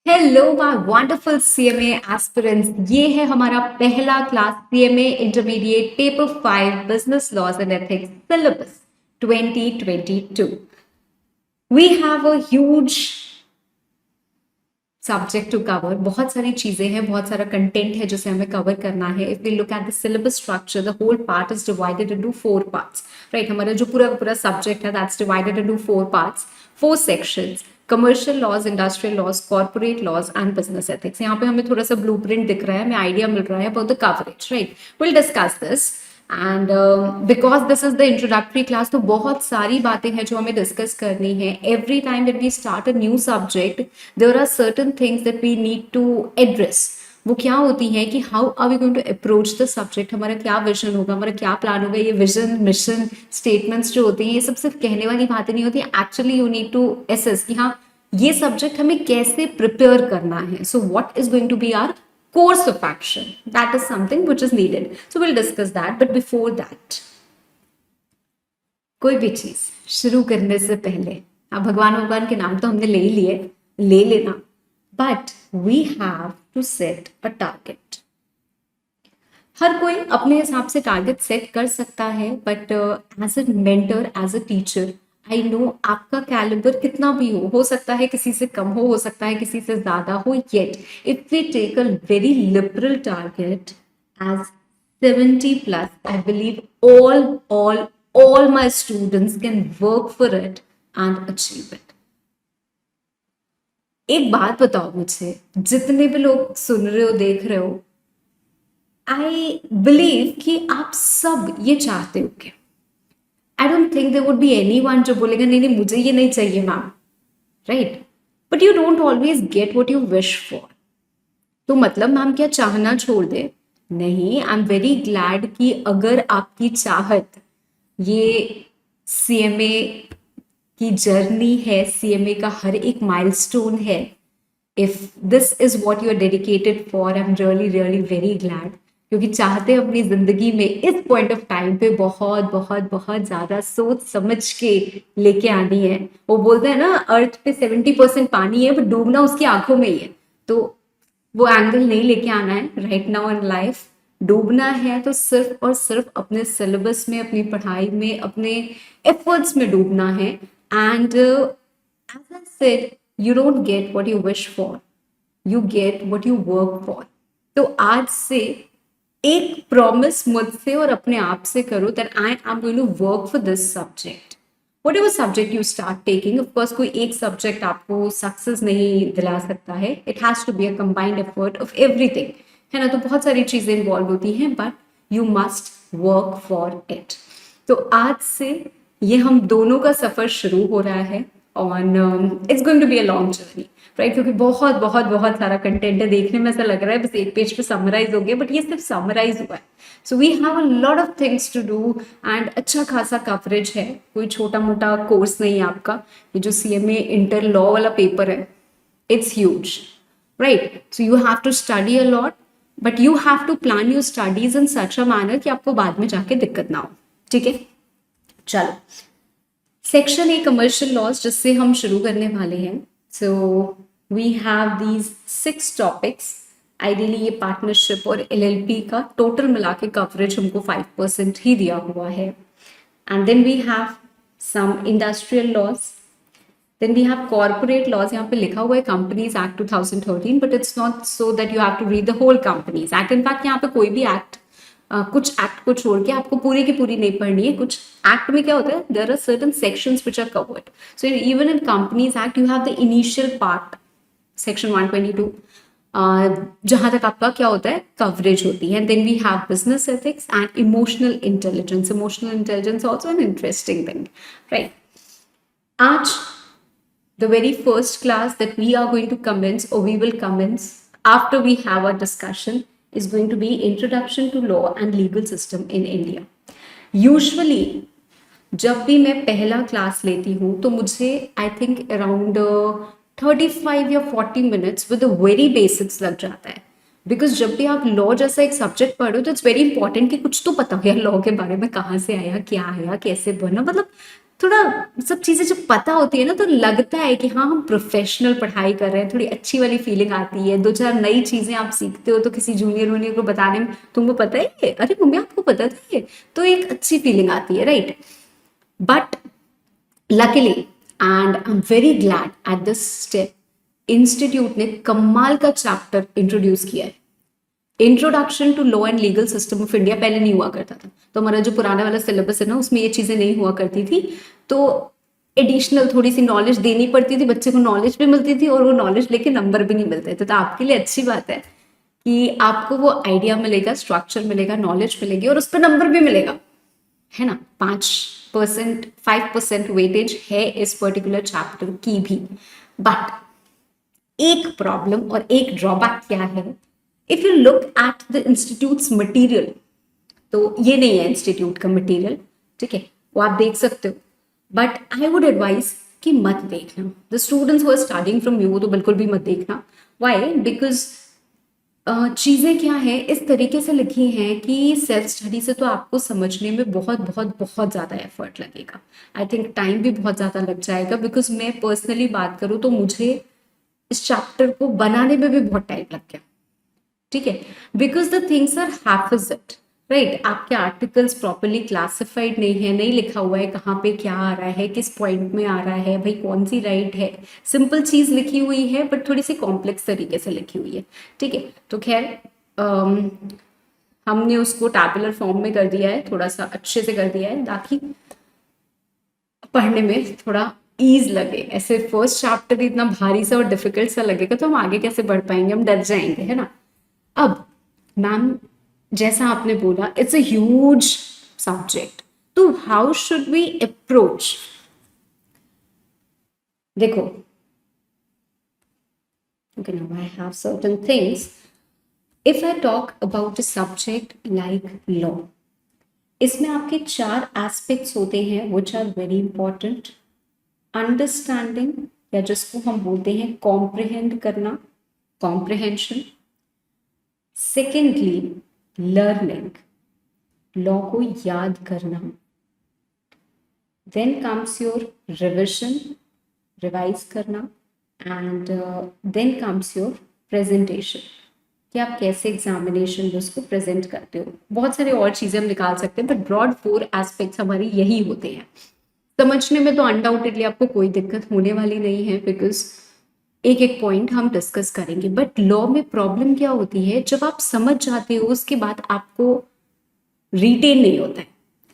Hello my wonderful CMA aspirants. ये है हमारा पहला class CMA intermediate paper 5 business laws and ethics syllabus 2022। We have a huge subject to cover. बहुत सारी चीजें हैं, बहुत सारा कंटेंट है जिसे हमें कवर करना है। If we look at the syllabus structure, the whole part is divided into 4 parts. Right, हमारा जो पूरा का पूरा सब्जेक्ट है that's divided into 4 parts, 4 sections: commercial laws, industrial laws, corporate laws and business ethics. यहाँ पे हमें थोड़ा सा ब्लूप्रिंट दिख रहा है, हमें आइडिया मिल रहा है about the coverage. Right, will discuss this and because this is the introductory class, तो बहुत सारी बातें हैं जो हमें डिस्कस करनी है। Every time that we start a new subject there are certain things that we need to address. वो क्या होती है कि how are we going to approach the subject, हमारा क्या विजन होगा, हमारा क्या प्लान होगा। ये विजन, मिशन स्टेटमेंट्स जो होती हैं, ये सब सिर्फ कहने वाली बातें नहीं होती। Actually you need to assess कि हाँ, ये सब्जेक्ट हमें कैसे प्रिपेयर करना है। So what is going to be our course of action, that is something which is needed, so we'll discuss that. But before that, कोई भी चीज शुरू करने से पहले, अब भगवान के नाम तो हमने ले ही लिए, ले लेना, but we have to set a target. हर कोई अपने हिसाब से टारगेट सेट कर सकता है, but as a mentor, as a teacher, I know आपका कैलिबर कितना भी हो सकता है किसी से कम हो सकता है किसी से ज्यादा हो, yet if we take a very liberal target as 70 plus, I believe all my students can work for it and achieve it. एक बात बताओ मुझे, जितने भी लोग सुन रहे हो, देख रहे हो, आई बिलीव कि आप सब ये चाहते हो कि I don't think there would be anyone जो बोलेगा नहीं नहीं मुझे ये नहीं चाहिए ma'am, right? But you don't always get what you wish for. तो मतलब मैम क्या चाहना छोड़ दे? नहीं, आई एम वेरी ग्लैड कि अगर आपकी चाहत ये सीएमए की जर्नी है, सीएमए का हर एक माइलस्टोन है, if this is what you are dedicated for, I am really really very glad. क्योंकि चाहते अपनी जिंदगी में इस पॉइंट ऑफ टाइम पे बहुत बहुत बहुत ज्यादा सोच समझ के लेके आनी है। वो बोलते हैं ना, अर्थ पे 70% पानी है बट डूबना उसकी आंखों में ही है। तो वो एंगल नहीं लेके आना है राइट नाउ इन लाइफ। डूबना है तो सिर्फ और सिर्फ अपने सिलेबस में, अपनी पढ़ाई में, अपने एफर्ट्स में डूबना है। And as I said, you don't get what you wish for, you get what you work for. तो आज से एक प्रॉमिस मुझसे और अपने आप से करो that I am going to work for this subject. Whatever subject you start taking, of course कोई एक सब्जेक्ट आपको सक्सेस नहीं दिला सकता है. It has to be a combined effort of everything. है ना? तो बहुत सारी चीजें इन्वॉल्व होती हैं, but you must work for it. तो आज से ये हम दोनों का सफर शुरू हो रहा है on it's going to be a long journey, right? क्योंकि बहुत बहुत बहुत सारा कंटेंट है, देखने में ऐसा लग रहा है बस एक पेज पे समराइज हो गया, बट ये सिर्फ समराइज हुआ है. So we have a lot of things to do and अच्छा खासा कवरेज है. कोई छोटा मोटा कोर्स नहीं है आपका. ये जो सीएमए इंटर लॉ वाला पेपर है, it's huge, right? So you have to study a lot, but you have to plan your studies in such a manner कि आपको बाद में जाके दिक्कत ना हो. ठीक है, चलो. सेक्शन ए कमर्शियल लॉज, जिससे हम शुरू करने वाले हैं. So we have these 6 topics. Ideally ये पार्टनरशिप और एलएलपी का टोटल मिला के कवरेज हमको 5% ही दिया हुआ है. And then we have some industrial laws. Then we have corporate laws. यहाँ पे लिखा हुआ है companies act 2013, but it's not so that you have to read the whole companies act. In fact यहाँ पे कोई भी एक्ट, कुछ एक्ट को छोड़ के आपको पूरी की पूरी नहीं पढ़नी है. कुछ एक्ट में क्या होता है, there are certain sections which are covered. So even in companies act you have the initial part, section 122, जहां तक आपका क्या होता है, कवरेज होती है. Then we have business ethics and emotional intelligence. Emotional intelligence also an interesting thing, right? आज the very first class that we are going to commence, or we will commence after we have our discussion, is going to be introduction to law and legal system in India. Usually जब भी मैं पहला class लेती हूँ तो मुझे I think around 35 या 40 minutes with very basics लग जाता है. बिकॉज जब भी आप लॉ जैसा एक सब्जेक्ट पढ़ो तो इट्स वेरी इंपॉर्टेंट कि कुछ तो पता हो यार लॉ के बारे में, कहाँ से आया, क्या आया, कैसे बना, मतलब थोड़ा सब चीजें जब पता होती है ना तो लगता है कि हाँ हम प्रोफेशनल पढ़ाई कर रहे हैं, थोड़ी अच्छी वाली फीलिंग आती है। दो चार नई चीजें आप सीखते हो तो किसी जूनियर वूनियर को बताने में, तुमको पता है ये, अरे मम्मी आपको पता था ये, तो एक अच्छी फीलिंग आती है, right. But luckily and I am very glad at this step, institute ने कमाल का चैप्टर इंट्रोड्यूस किया है, introduction to law and legal system of India. पहले नहीं हुआ करता था, तो हमारा जो पुराना वाला सिलेबस है ना उसमें ये चीजें नहीं हुआ करती थी, तो एडिशनल थोड़ी सी नॉलेज देनी पड़ती थी, बच्चे को नॉलेज भी मिलती थी और वो नॉलेज लेके नंबर भी नहीं मिलते थे। तो आपके लिए अच्छी बात है कि आपको वो आइडिया मिलेगा, स्ट्रक्चर मिलेगा, नॉलेज मिलेगी और उस पर नंबर भी मिलेगा, है ना। 5%, 5% वेटेज है इस पर्टिकुलर चैप्टर की भी। बट एक प्रॉब्लम और एक ड्रॉबैक क्या है, if you look at the institutes material, तो ये नहीं है इंस्टीट्यूट का मटेरियल, ठीक है, वो आप देख सकते हो, बट आई वुड एडवाइज कि मत देखना। The students who are starting from you तो बिल्कुल भी मत देखना। वाई? बिकॉज चीज़ें क्या है इस तरीके से लिखी हैं कि सेल्फ स्टडी से तो आपको समझने में बहुत बहुत बहुत ज़्यादा एफर्ट लगेगा। आई थिंक टाइम भी बहुत ज़्यादा लग जाएगा, बिकॉज मैं पर्सनली बात करूँ तो मुझे इस चैप्टर को बनाने में भी बहुत टाइम लग गया, ठीक है, because the things are haphazard, right. आपके आर्टिकल्स प्रॉपरली क्लासिफाइड नहीं है, नहीं लिखा हुआ है कहाँ पे क्या आ रहा है, किस पॉइंट में आ रहा है, भाई कौन सी राइट है। सिंपल चीज लिखी हुई है बट थोड़ी सी कॉम्प्लेक्स तरीके से लिखी हुई है, ठीक है। तो खैर हमने उसको टैबुलर फॉर्म में कर दिया है, थोड़ा सा अच्छे से कर दिया है ताकि पढ़ने में थोड़ा ईज लगे। ऐसे फर्स्ट चैप्टर इतना भारी सा और डिफिकल्ट सा लगेगा तो हम आगे कैसे बढ़ पाएंगे, हम डर जाएंगे, है ना। अब मैम जैसा आपने बोला इट्स अ ह्यूज सब्जेक्ट, तो हाउ शुड वी अप्रोच? देखो, okay, now I have certain things. If I talk about a subject like law, इसमें आपके 4 एस्पेक्ट्स होते हैं which are very important. Understanding, या जिसको हम बोलते हैं कॉम्प्रिहेंड करना, कॉम्प्रिहेंशन। सेकेंडली लर्निंग, लॉ को याद करना। Then comes your revision, revise करना, and then comes your presentation, कि आप कैसे एग्जामिनेशन में उसको प्रेजेंट करते हो। बहुत सारे और चीज़ें हम निकाल सकते हैं बट ब्रॉड 4 एस्पेक्ट्स हमारे यही होते हैं। समझने में तो अनडाउटेडली आपको कोई दिक्कत होने वाली नहीं है, बिकॉज एक एक पॉइंट हम डिस्कस करेंगे। बट लॉ में प्रॉब्लम क्या होती है, जब आप समझ जाते हो उसके बाद आपको रिटेन नहीं होता है।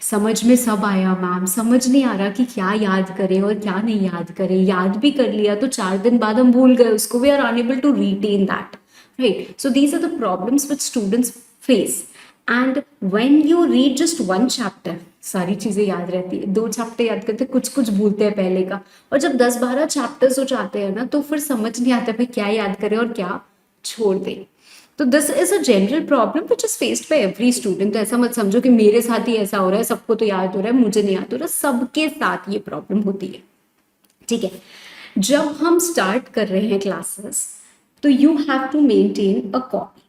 समझ में सब आया मैम, समझ नहीं आ रहा कि क्या याद करें और क्या नहीं याद करें। याद भी कर लिया तो 4 दिन बाद हम भूल गए उसको, we are unable to retain that, right. So these are the problems which students face. And when you read just 1 chapter, सारी चीजें याद रहती है, 2 चैप्टर याद करते, कुछ कुछ भूलते हैं पहले का। और जब 10-12 चैप्टर्स हो जाते हैं ना तो फिर समझ नहीं आता भाई क्या याद करें और क्या छोड़ दें। तो this is a general problem which is faced by every student. तो ऐसा मत समझो कि मेरे साथ ही ऐसा हो रहा है, सबको तो याद हो रहा है, मुझे नहीं याद हो रहा, सबके साथ ये प्रॉब्लम होती है, ठीक है। जब हम स्टार्ट कर रहे हैं क्लासेस तो you have to maintain a copy.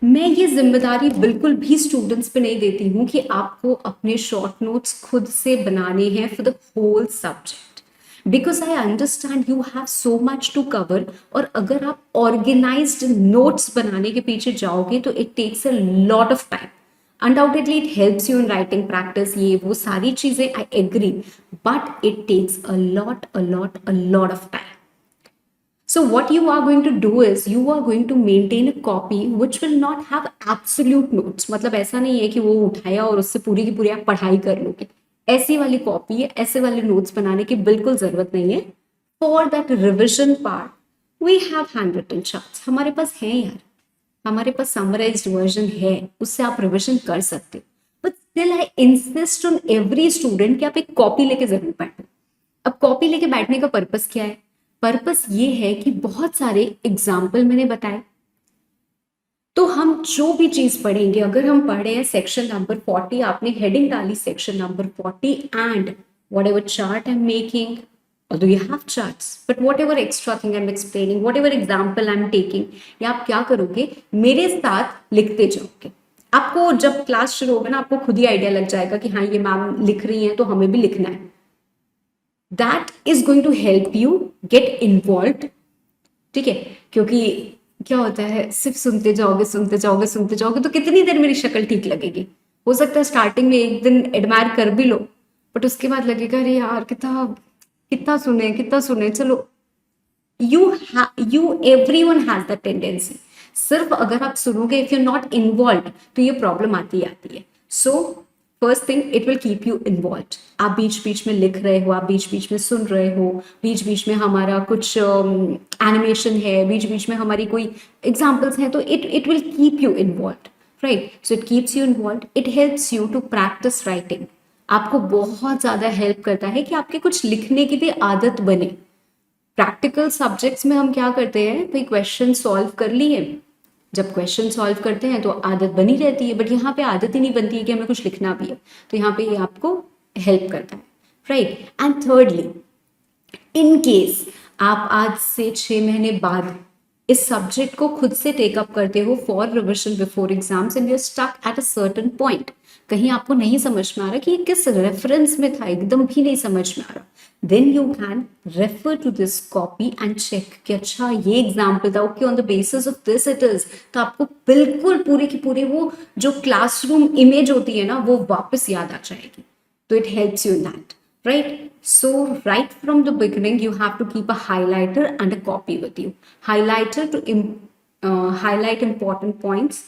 मैं ये जिम्मेदारी बिल्कुल भी स्टूडेंट्स पे नहीं देती हूँ कि आपको अपने शॉर्ट नोट्स खुद से बनाने हैं for the whole subject, because I understand you have so much to cover. और अगर आप ऑर्गेनाइज्ड नोट्स बनाने के पीछे जाओगे तो it takes a lot of time. Undoubtedly it helps you in writing practice, ये वो सारी चीजें I agree, but it takes a lot of time. So what you are going to do is you are going to maintain a copy which will not have absolute notes. मतलब ऐसा नहीं है कि वो उठाया और उससे पूरी की पूरी आप पढ़ाई कर लोगे, ऐसी वाली कॉपी है, ऐसे वाले नोट्स बनाने की बिल्कुल जरूरत नहीं है. For that revision part we have hand written charts, हमारे पास है यार, हमारे पास समराइज्ड वर्जन है, उससे आप रिविजन कर सकते हो. But still I insist on every student कि आप एक कॉपी लेके जरूर बैठो. अब कॉपी लेके बैठने का पर्पस क्या है? पर्पस ये है कि बहुत सारे एग्जाम्पल मैंने बताए, तो हम जो भी चीज पढ़ेंगे, अगर हम पढ़े हैं सेक्शन नंबर 40, आपने हेडिंग डाली section number 40 and whatever chart I'm making, although you have charts, but whatever extra thing I'm explaining, whatever example I'm taking, या आप क्या करोगे, मेरे साथ लिखते जाओगे. आपको जब क्लास शुरू होगा ना, आपको खुद ही आइडिया लग जाएगा कि हाँ ये मैम लिख रही हैं तो हमें भी लिखना है. That is going to help you get involve, ठीक है? क्योंकि क्या होता है, सिर्फ सुनते जाओगे सुनते जाओगे सुनते जाओगे तो कितनी देर मेरी शक्ल ठीक लगेगी? हो सकता है स्टार्टिंग में एक दिन एडमायर कर भी लो, बट उसके बाद लगेगा अरे यार कितना कितना सुने चलो। You everyone has that tendency. सिर्फ अगर आप सुनोगे, इफ यू नॉट इन्वॉल्व, तो ये प्रॉब्लम आती आती है। So first thing, it will keep you involve. आप बीच बीच में लिख रहे हो, आप बीच बीच में सुन रहे हो, बीच बीच में हमारा कुछ एनिमेशन है, बीच बीच में हमारी कोई एग्जाम्पल्स हैं, तो it will keep you involve, right? So it keeps you involve, it helps you to practise writing. आपको बहुत ज्यादा हेल्प करता है कि आपके कुछ लिखने की भी आदत बने। प्रैक्टिकल सब्जेक्ट्स में हम क्या करते हैं, भाई क्वेश्चन सॉल्व कर लिए, जब क्वेश्चन सॉल्व करते हैं तो आदत बनी रहती है, बट यहाँ पे आदत ही नहीं बनती है कि हमें कुछ लिखना भी है, तो यहाँ पे ये आपको हेल्प करता है, right? And thirdly, in case आप आज से 6 महीने बाद इस सब्जेक्ट को खुद से टेकअप करते हो for revision before exams and you stuck at a certain point, कहीं आपको नहीं समझ में आ रहा कि ये किस रेफरेंस में था, एकदम भी नहीं समझ में आ रहा, then you can refer to this copy and check कि अच्छा ये एग्जाम्पल था, okay, on the basis of this it is, तो आपको बिल्कुल पूरी की पूरी वो जो क्लासरूम इमेज होती है ना, वो वापस याद आ जाएगी। So it helps you in that, right? So right from the beginning, you have to keep a highlighter and a copy with you. Highlighter to highlight important points,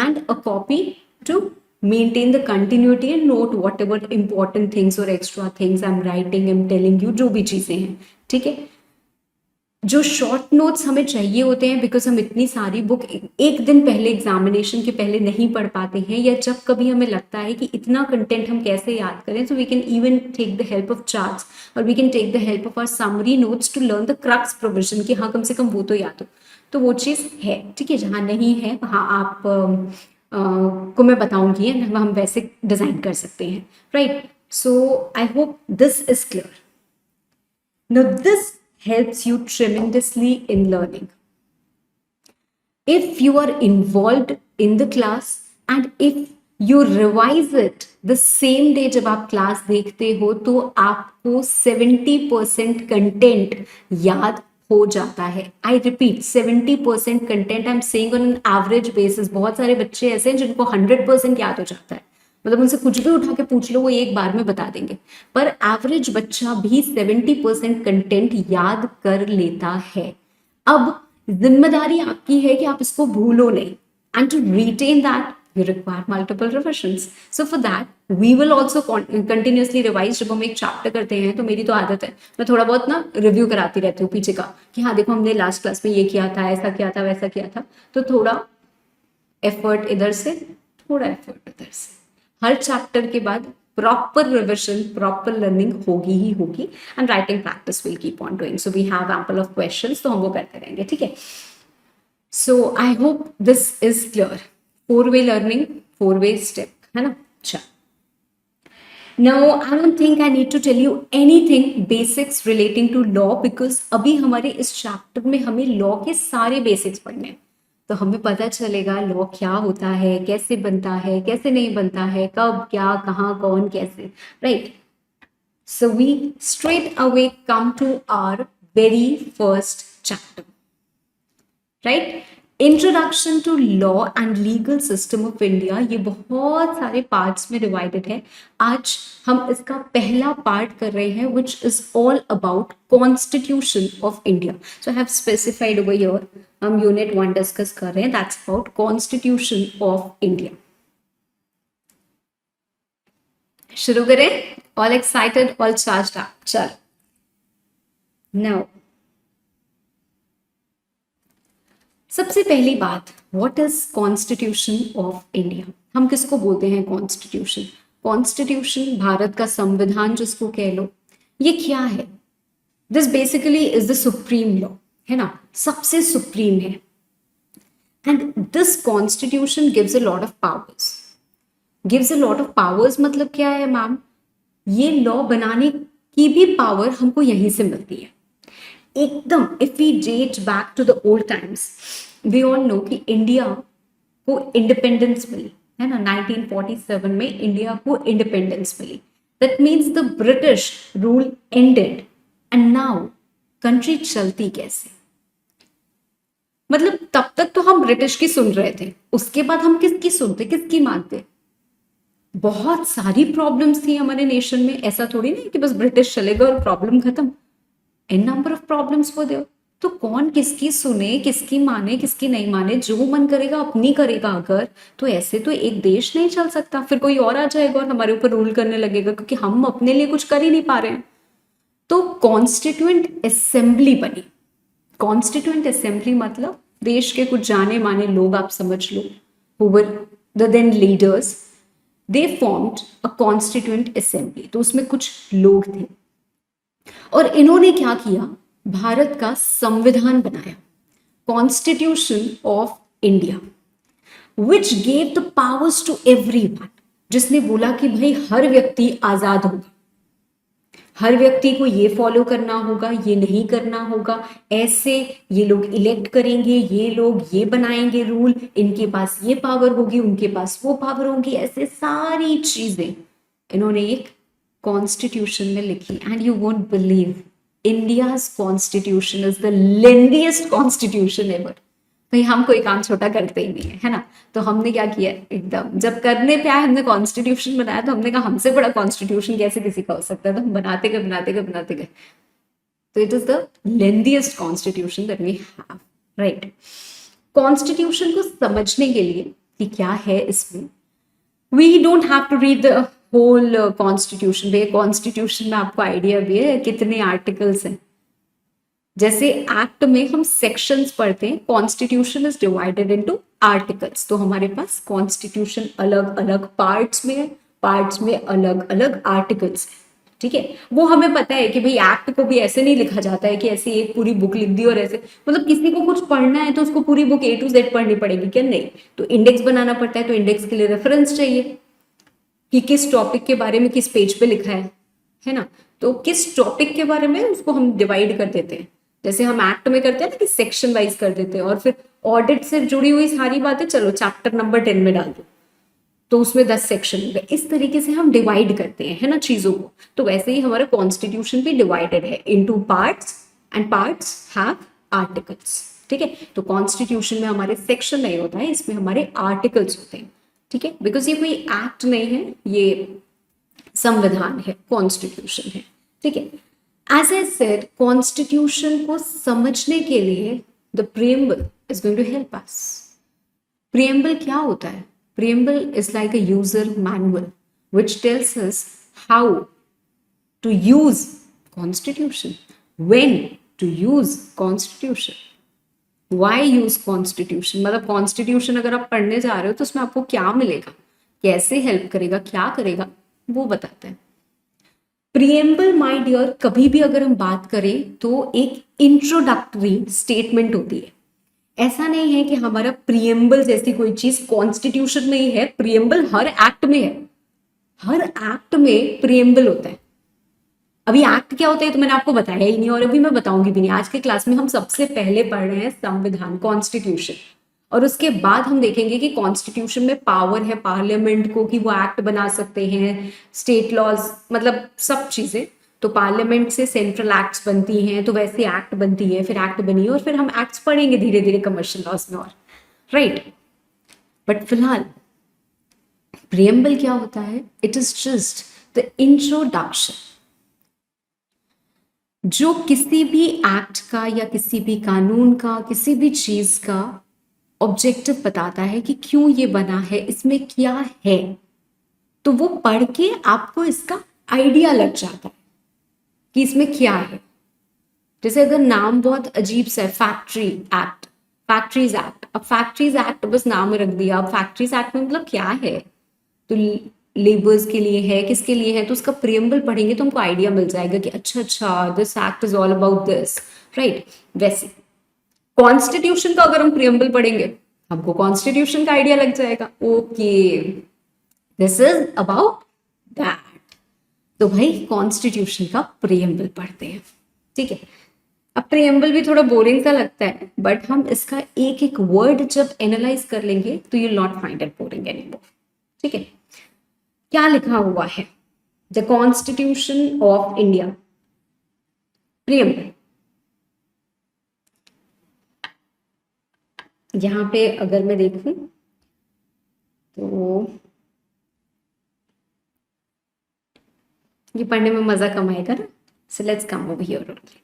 and a copy to maintain the continuity and note whatever important things or extra things I'm writing, I'm telling you, जो भी चीजें हैं, ठीक है? जो short notes हमें चाहिए होते हैं, बिकॉज हम इतनी सारी बुक एक दिन पहले, एग्जामिनेशन के पहले नहीं पढ़ पाते हैं, या जब कभी हमें लगता है कि इतना कंटेंट हम कैसे याद करें, so we can even take the help of charts, और we can take the help of our summary notes to learn the crux provision, कि हाँ कम से कम वो तो याद हो। तो वो चीज़ है, ठीक है? जहाँ नहीं है वहाँ आप को मैं बताऊंगी, हम वैसे डिजाइन कर सकते हैं, right? So I hope this is clear. Now, this helps you tremendously in learning. If you are involved in the class and if you revise it the same day जब आप क्लास देखते हो, तो आपको 70% content याद हो जाता है। I repeat, 70% content, I am saying on an average basis. बहुत सारे बच्चे ऐसे हैं जिनको 100% याद हो जाता है, मतलब उनसे कुछ भी उठा के पूछ लो वो एक बार में बता देंगे, पर एवरेज बच्चा भी 70% कंटेंट याद कर लेता है। अब जिम्मेदारी आपकी है कि आप इसको भूलो नहीं, and to retain that you require multiple revisions. So for that we will also continuously revise. जब हम एक चैप्टर करते हैं तो मेरी तो आदत है, मैं थोड़ा बहुत ना रिव्यू कराती रहती हूँ पीछे का, कि हाँ देखो हमने लास्ट क्लास में ये किया था, ऐसा किया था, वैसा किया था, तो थोड़ा एफर्ट इधर से, थोड़ा एफर्ट उधर से, हर चैप्टर के बाद प्रॉपर रिविजन, प्रॉपर लर्निंग होगी ही होगी, and writing practice will keep on doing. So we have ample of questions, तो हम वो करते रहेंगे, ठीक है? So I hope this is clear. 4-way learning, 4-way step, है ना? अच्छा, Now, I don't think I need to tell you anything basics relating to law, because अभी हमारे इस चैप्टर में हमें लॉ के सारे बेसिक्स पढ़ने हैं, तो हमें पता चलेगा लॉ क्या होता है, कैसे बनता है, कैसे नहीं बनता है, कब, क्या, कहाँ, कौन, कैसे, right? So we straight away come to our very first chapter, right? Introduction to law and legal system of India. ये बहुत सारे पार्ट्स में डिवाइडेड है। आज हम इसका पहला पार्ट कर रहे हैं, which is all about constitution of India. So I have specified over here, हम यूनिट 1 डिस्कस कर रहे हैं, that's about constitution of India. शुरू करें? All excited, all charged up? चलो, नाउ सबसे पहली बात, what is constitution of India? हम किसको बोलते हैं कॉन्स्टिट्यूशन? कॉन्स्टिट्यूशन, भारत का संविधान जिसको कह लो, ये क्या है? This basically is the supreme law, है ना? सबसे सुप्रीम है। And this constitution gives a lot of powers. Gives a lot of powers मतलब क्या है मैम? ये लॉ बनाने की भी पावर हमको यहीं से मिलती है एकदम। If we date back to the old times, we all know कि इंडिया को इंडिपेंडेंस मिली, है ना? 1947 में इंडिया को इंडिपेंडेंस मिली, that means the British rule ended and now country चलती कैसे? मतलब तब तक तो हम ब्रिटिश की सुन रहे थे, उसके बाद हम किसकी सुनते, किसकी मानते? बहुत सारी प्रॉब्लम्स थी हमारे नेशन में, ऐसा थोड़ी नहीं कि बस ब्रिटिश चले गए और प्रॉब्लम खत्म। An number of problems were there. तो कौन किसकी सुने, किसकी माने, किसकी नहीं माने, जो मन करेगा अपनी करेगा अगर, तो ऐसे तो एक देश नहीं चल सकता। फिर कोई और आ जाएगा और हमारे ऊपर रूल करने लगेगा, क्योंकि हम अपने लिए कुछ कर ही नहीं पा रहे हैं। तो कॉन्स्टिट्यूएंट असेंबली बनी। कॉन्स्टिट्यूएंट असेंबली मतलब देश के कुछ जाने माने लोग, आप समझ लो, who were the then leaders, they formed a constituent assembly. तो उसमें कुछ लोग थे और इन्होंने क्या किया, भारत का संविधान बनाया, constitution of India, which gave the powers to everyone, जिसने बोला कि भाई हर व्यक्ति आजाद होगा, हर व्यक्ति को ये फॉलो करना होगा, ये नहीं करना होगा, ऐसे ये लोग इलेक्ट करेंगे, ये लोग ये बनाएंगे रूल, इनके पास ये पावर होगी, उनके पास वो पावर होगी, ऐसे सारी चीजें इन्होंने एक कॉन्स्टिट्यूशन में लिखी। And you won't believe, India's constitution is the lengthiest constitution ever. भाई हम कोई काम छोटा करते ही नहीं है ना। तो हमने क्या किया, एकदम जब करने पे आए, हमने कॉन्स्टिट्यूशन बनाया, तो हमने कहा हमसे बड़ा कॉन्स्टिट्यूशन कैसे किसी का हो सकता है, तो हम बनाते गए बनाते गए बनाते गए। तो it is the lengthiest constitution that we have, right. Constitution को समझने के लिए कि क्या है इसमें, we don't have to read the whole constitution. भैया कॉन्स्टिट्यूशन में आपको आइडिया भी है कितने आर्टिकल्स हैं। जैसे एक्ट में हम सेक्शंस पढ़ते हैं, constitution is divided into articles. तो हमारे पास कॉन्स्टिट्यूशन अलग अलग पार्ट्स में है, पार्ट्स में अलग अलग आर्टिकल्स है, ठीक है। वो हमें पता है कि भाई एक्ट को भी ऐसे नहीं लिखा जाता है कि ऐसे एक पूरी बुक लिख दी और ऐसे, मतलब किसी को कुछ पढ़ना है तो उसको पूरी बुक A to Z पढ़नी पड़ेगी क्या? नहीं। तो इंडेक्स बनाना पड़ता है, तो इंडेक्स के लिए रेफरेंस चाहिए कि किस टॉपिक के बारे में किस पेज पे लिखा है ना। तो किस टॉपिक के बारे में उसको हम डिवाइड कर देते हैं, जैसे हम एक्ट में करते हैं ना कि सेक्शन वाइज कर देते हैं, और फिर ऑडिट से जुड़ी हुई सारी बातें चलो चैप्टर नंबर 10 में डाल दो, तो उसमें 10 सेक्शन हो गए। इस तरीके से हम डिवाइड करते हैं, है ना, चीजों को। तो वैसे ही हमारा कॉन्स्टिट्यूशन भी डिवाइडेड है into parts, and parts have articles, ठीक है। तो कॉन्स्टिट्यूशन में हमारे सेक्शन नहीं होता है, इसमें हमारे आर्टिकल्स होते हैं, ठीक है। बिकॉज ये कोई एक्ट नहीं है, ये संविधान है, कॉन्स्टिट्यूशन है, ठीक है। एज आई सेड, कॉन्स्टिट्यूशन को समझने के लिए the preamble is going to help us. Preamble क्या होता है? Preamble is like a user manual which tells us how to use constitution, when to use constitution, why use constitution। मतलब constitution अगर आप पढ़ने जा रहे हो तो उसमें आपको क्या मिलेगा, कैसे हेल्प करेगा, क्या करेगा, वो बताता है। प्रीएम्बल माय डियर, कभी भी अगर हम बात करें तो एक इंट्रोडक्टरी स्टेटमेंट होती है। ऐसा नहीं है कि हमारा प्रीएम्बल जैसी कोई चीज कॉन्स्टिट्यूशन में ही है, प्रीएम्बल हर एक्ट में है, हर एक्ट में प्रीएम्बल होता है। अभी एक्ट क्या होता है तो मैंने आपको बताया ही नहीं, और अभी मैं बताऊंगी भी नहीं। आज के क्लास में हम सबसे पहले पढ़ रहे हैं संविधान, कॉन्स्टिट्यूशन, और उसके बाद हम देखेंगे कि कॉन्स्टिट्यूशन में पावर है पार्लियामेंट को कि वो एक्ट बना सकते हैं, स्टेट लॉज, मतलब सब चीजें। तो पार्लियामेंट से सेंट्रल एक्ट्स बनती हैं, तो वैसे एक्ट बनती है, फिर एक्ट बनी, और फिर हम एक्ट्स पढ़ेंगे धीरे धीरे कमर्शियल लॉज में, और राइट। बट फिलहाल प्रीएम्बल क्या होता है? It is just the introduction, जो किसी भी एक्ट का या किसी भी कानून का, किसी भी चीज का ऑब्जेक्टिव बताता है कि क्यों ये बना है, इसमें क्या है। तो वो पढ़ के आपको इसका आइडिया लग जाता है कि इसमें क्या है। जैसे अगर नाम बहुत अजीब सा है, फैक्ट्री एक्ट, फैक्ट्रीज एक्ट, अब फैक्ट्रीज एक्ट बस नाम रख दिया, अब फैक्ट्रीज एक्ट में मतलब क्या है, तो लेबर्स के लिए है, किसके लिए है, तो उसका प्रीएम्बल पढ़ेंगे तो हमको आइडिया मिल जाएगा कि अच्छा अच्छा this act is all about this, right. वैसे कॉन्स्टिट्यूशन का अगर हम प्रीएम्बल पढ़ेंगे हमको कॉन्स्टिट्यूशन का आइडिया लग जाएगा, okay this is about that. तो भाई कॉन्स्टिट्यूशन का प्रीएम्बल पढ़ते हैं, ठीक है। अब प्रीएम्बल भी थोड़ा बोरिंग सा लगता है, बट हम इसका एक एक वर्ड जब एनालाइज कर लेंगे तो you not find it boring anymore, ठीक है। क्या लिखा हुआ है? The constitution of India, preamble. यहाँ पे अगर मैं देखूं तो ये पढ़ने में मजा कम आएगा ना, so let's come over here only.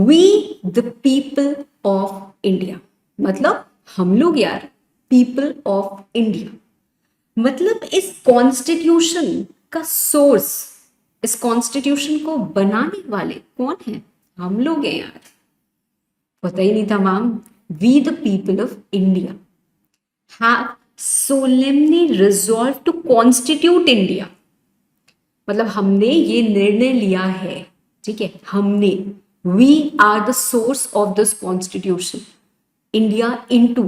We the people of India, मतलब हम लोग यार, पीपल ऑफ इंडिया, मतलब इस कॉन्स्टिट्यूशन का सोर्स, इस कॉन्स्टिट्यूशन को बनाने वाले कौन है? हम लोग हैं यार, पता ही नहीं था ma'am. We the people of India have solemnly resolved to constitute India, मतलब हमने ये निर्णय लिया है, ठीक है, हमने, we are the source of this constitution India into,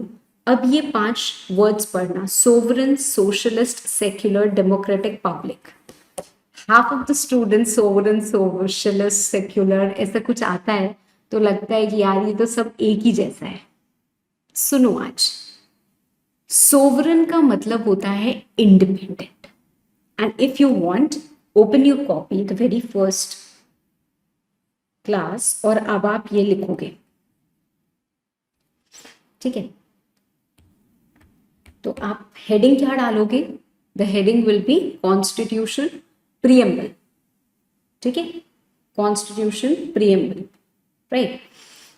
अब ये 5 वर्ड्स पढ़ना, sovereign, socialist, secular, democratic, public. Half of the student sovereign, socialist, secular ऐसा कुछ आता है तो लगता है कि यार ये तो सब एक ही जैसा है। सुनो, आज सोवरेन का मतलब होता है independent, and if you want open your copy the very first class, और अब आप ये लिखोगे, ठीक है, तो आप हेडिंग क्या डालोगे? The heading will be constitution preamble, ठीक है, कॉन्स्टिट्यूशन प्रियम्बल, राइट।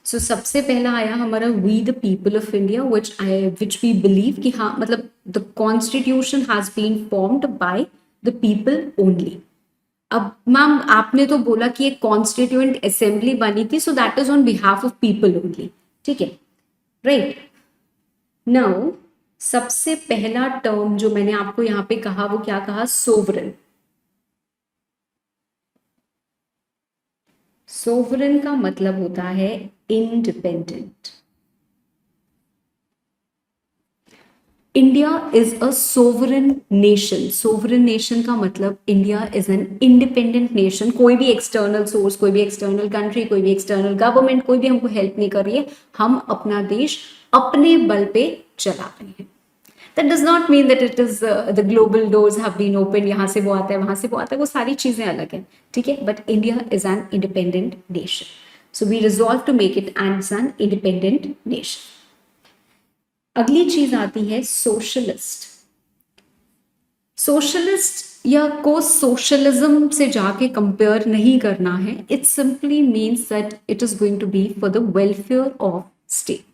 सो सबसे पहला आया हमारा we the people of India, which we believe कि हाँ, मतलब the constitution has been formed by the people only. अब मैम आपने तो बोला कि एक कॉन्स्टिट्यूएंट असेंबली बनी थी, so that is on behalf of people only, ठीक है, राइट। नाउ सबसे पहला टर्म जो मैंने आपको यहाँ पे कहा वो क्या कहा? सोवरेन। सोवरेन का मतलब होता है independent. India is a sovereign nation. Sovereign nation का मतलब India is an independent nation. कोई भी एक्सटर्नल सोर्स, कोई भी एक्सटर्नल कंट्री, कोई भी एक्सटर्नल गवर्नमेंट, कोई भी हमको हेल्प नहीं कर रही है, हम अपना देश अपने बल पे चला रहे हैं। That does not mean that it is the global doors have been opened, यहाँ से वो आता है, वहाँ से वो आता है, वो सारी चीजें अलग हैं, ठीक है, but India is an independent nation, so we resolve to make it as an independent nation. अगली चीज आती है सोशलिस्ट। सोशलिस्ट या को सोशलिज्म से जाके कंपेयर नहीं करना है, it simply means that it is going to be for the welfare of state.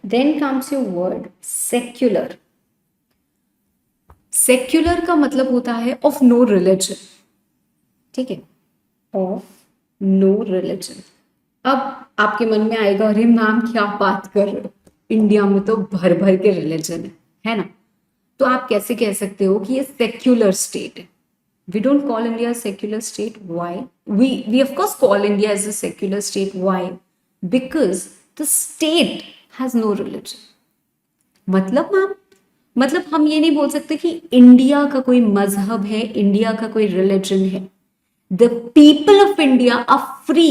Then comes your word secular. Secular का मतलब होता है ऑफ नो रिलीजन, ठीक है, ऑफ नो रिलीजन। अब आपके मन में आएगा, अरे मैम क्या बात कर रहे हो, इंडिया में तो भर भर के रिलीजन है ना, तो आप कैसे कह सकते हो कि ये सेक्युलर स्टेट है? We don't call India secular state. Why? We of course call India as a secular state. Why? Because the state has no religion. मतलब मैम, मतलब हम ये नहीं बोल सकते कि इंडिया का कोई मजहब है, इंडिया का कोई रिलीजन है। The people of India are free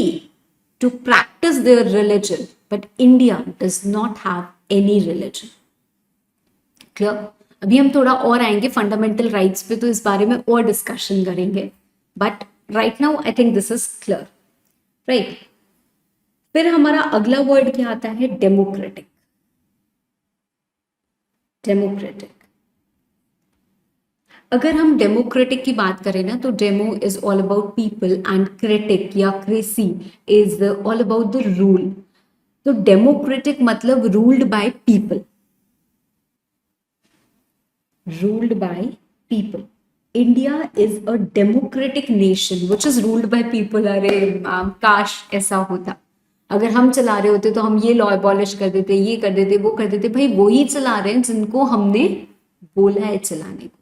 to practice their religion, but India does not have any religion. Clear? अभी हम थोड़ा और आएंगे फंडामेंटल राइट्स पे, तो इस बारे में और डिस्कशन करेंगे, but right now I think this is clear, right. फिर हमारा अगला वर्ड क्या आता है? डेमोक्रेटिक। डेमोक्रेटिक, अगर हम डेमोक्रेटिक की बात करें ना, तो demo is all about people and critic या cracy is all about the rule. तो डेमोक्रेटिक मतलब ruled by people, ruled by people. India is a democratic nation which is ruled by people. अरे ma'am काश ऐसा होता, अगर हम चला रहे होते तो हम ये लॉ एबॉलिश कर देते, ये कर देते, वो कर देते। भाई वही चला रहे हैं जिनको हमने बोला है चलाने को।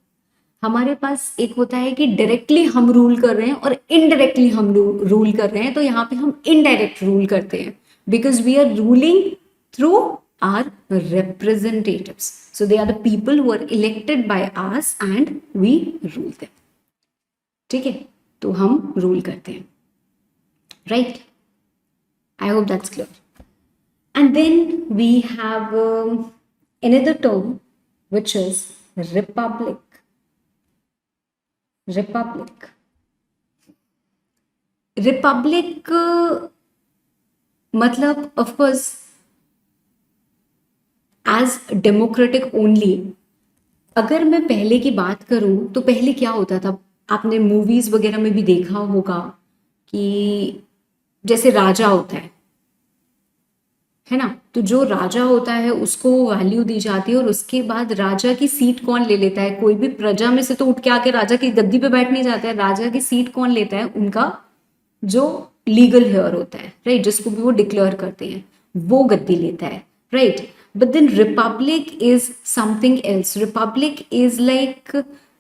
हमारे पास एक होता है कि डायरेक्टली हम रूल कर रहे हैं और इनडायरेक्टली हम रूल कर रहे हैं, तो यहाँ पे हम इनडायरेक्ट रूल करते हैं because we are ruling through our representatives, so they are the people who are elected by us and we rule them, ठीक है, तो हम रूल करते हैं, right. I hope that's clear. And then we have another term which is republic. Republic. Republic मतलब of course as democratic only. अगर मैं पहले की बात करूं तो पहले क्या होता था, आपने मूवीज वगैरह में भी देखा होगा कि जैसे राजा होता है ना, तो जो राजा होता है उसको वैल्यू दी जाती है और उसके बाद राजा की सीट कौन ले लेता है, कोई भी प्रजा में से तो उठ के आके राजा की गद्दी पे बैठ नहीं जाता है, राजा की सीट कौन लेता है, उनका जो लीगल हेयर होता है, राइट, जिसको भी वो डिक्लेयर करते हैं वो गद्दी लेता है, right. But then republic is something else. Republic is like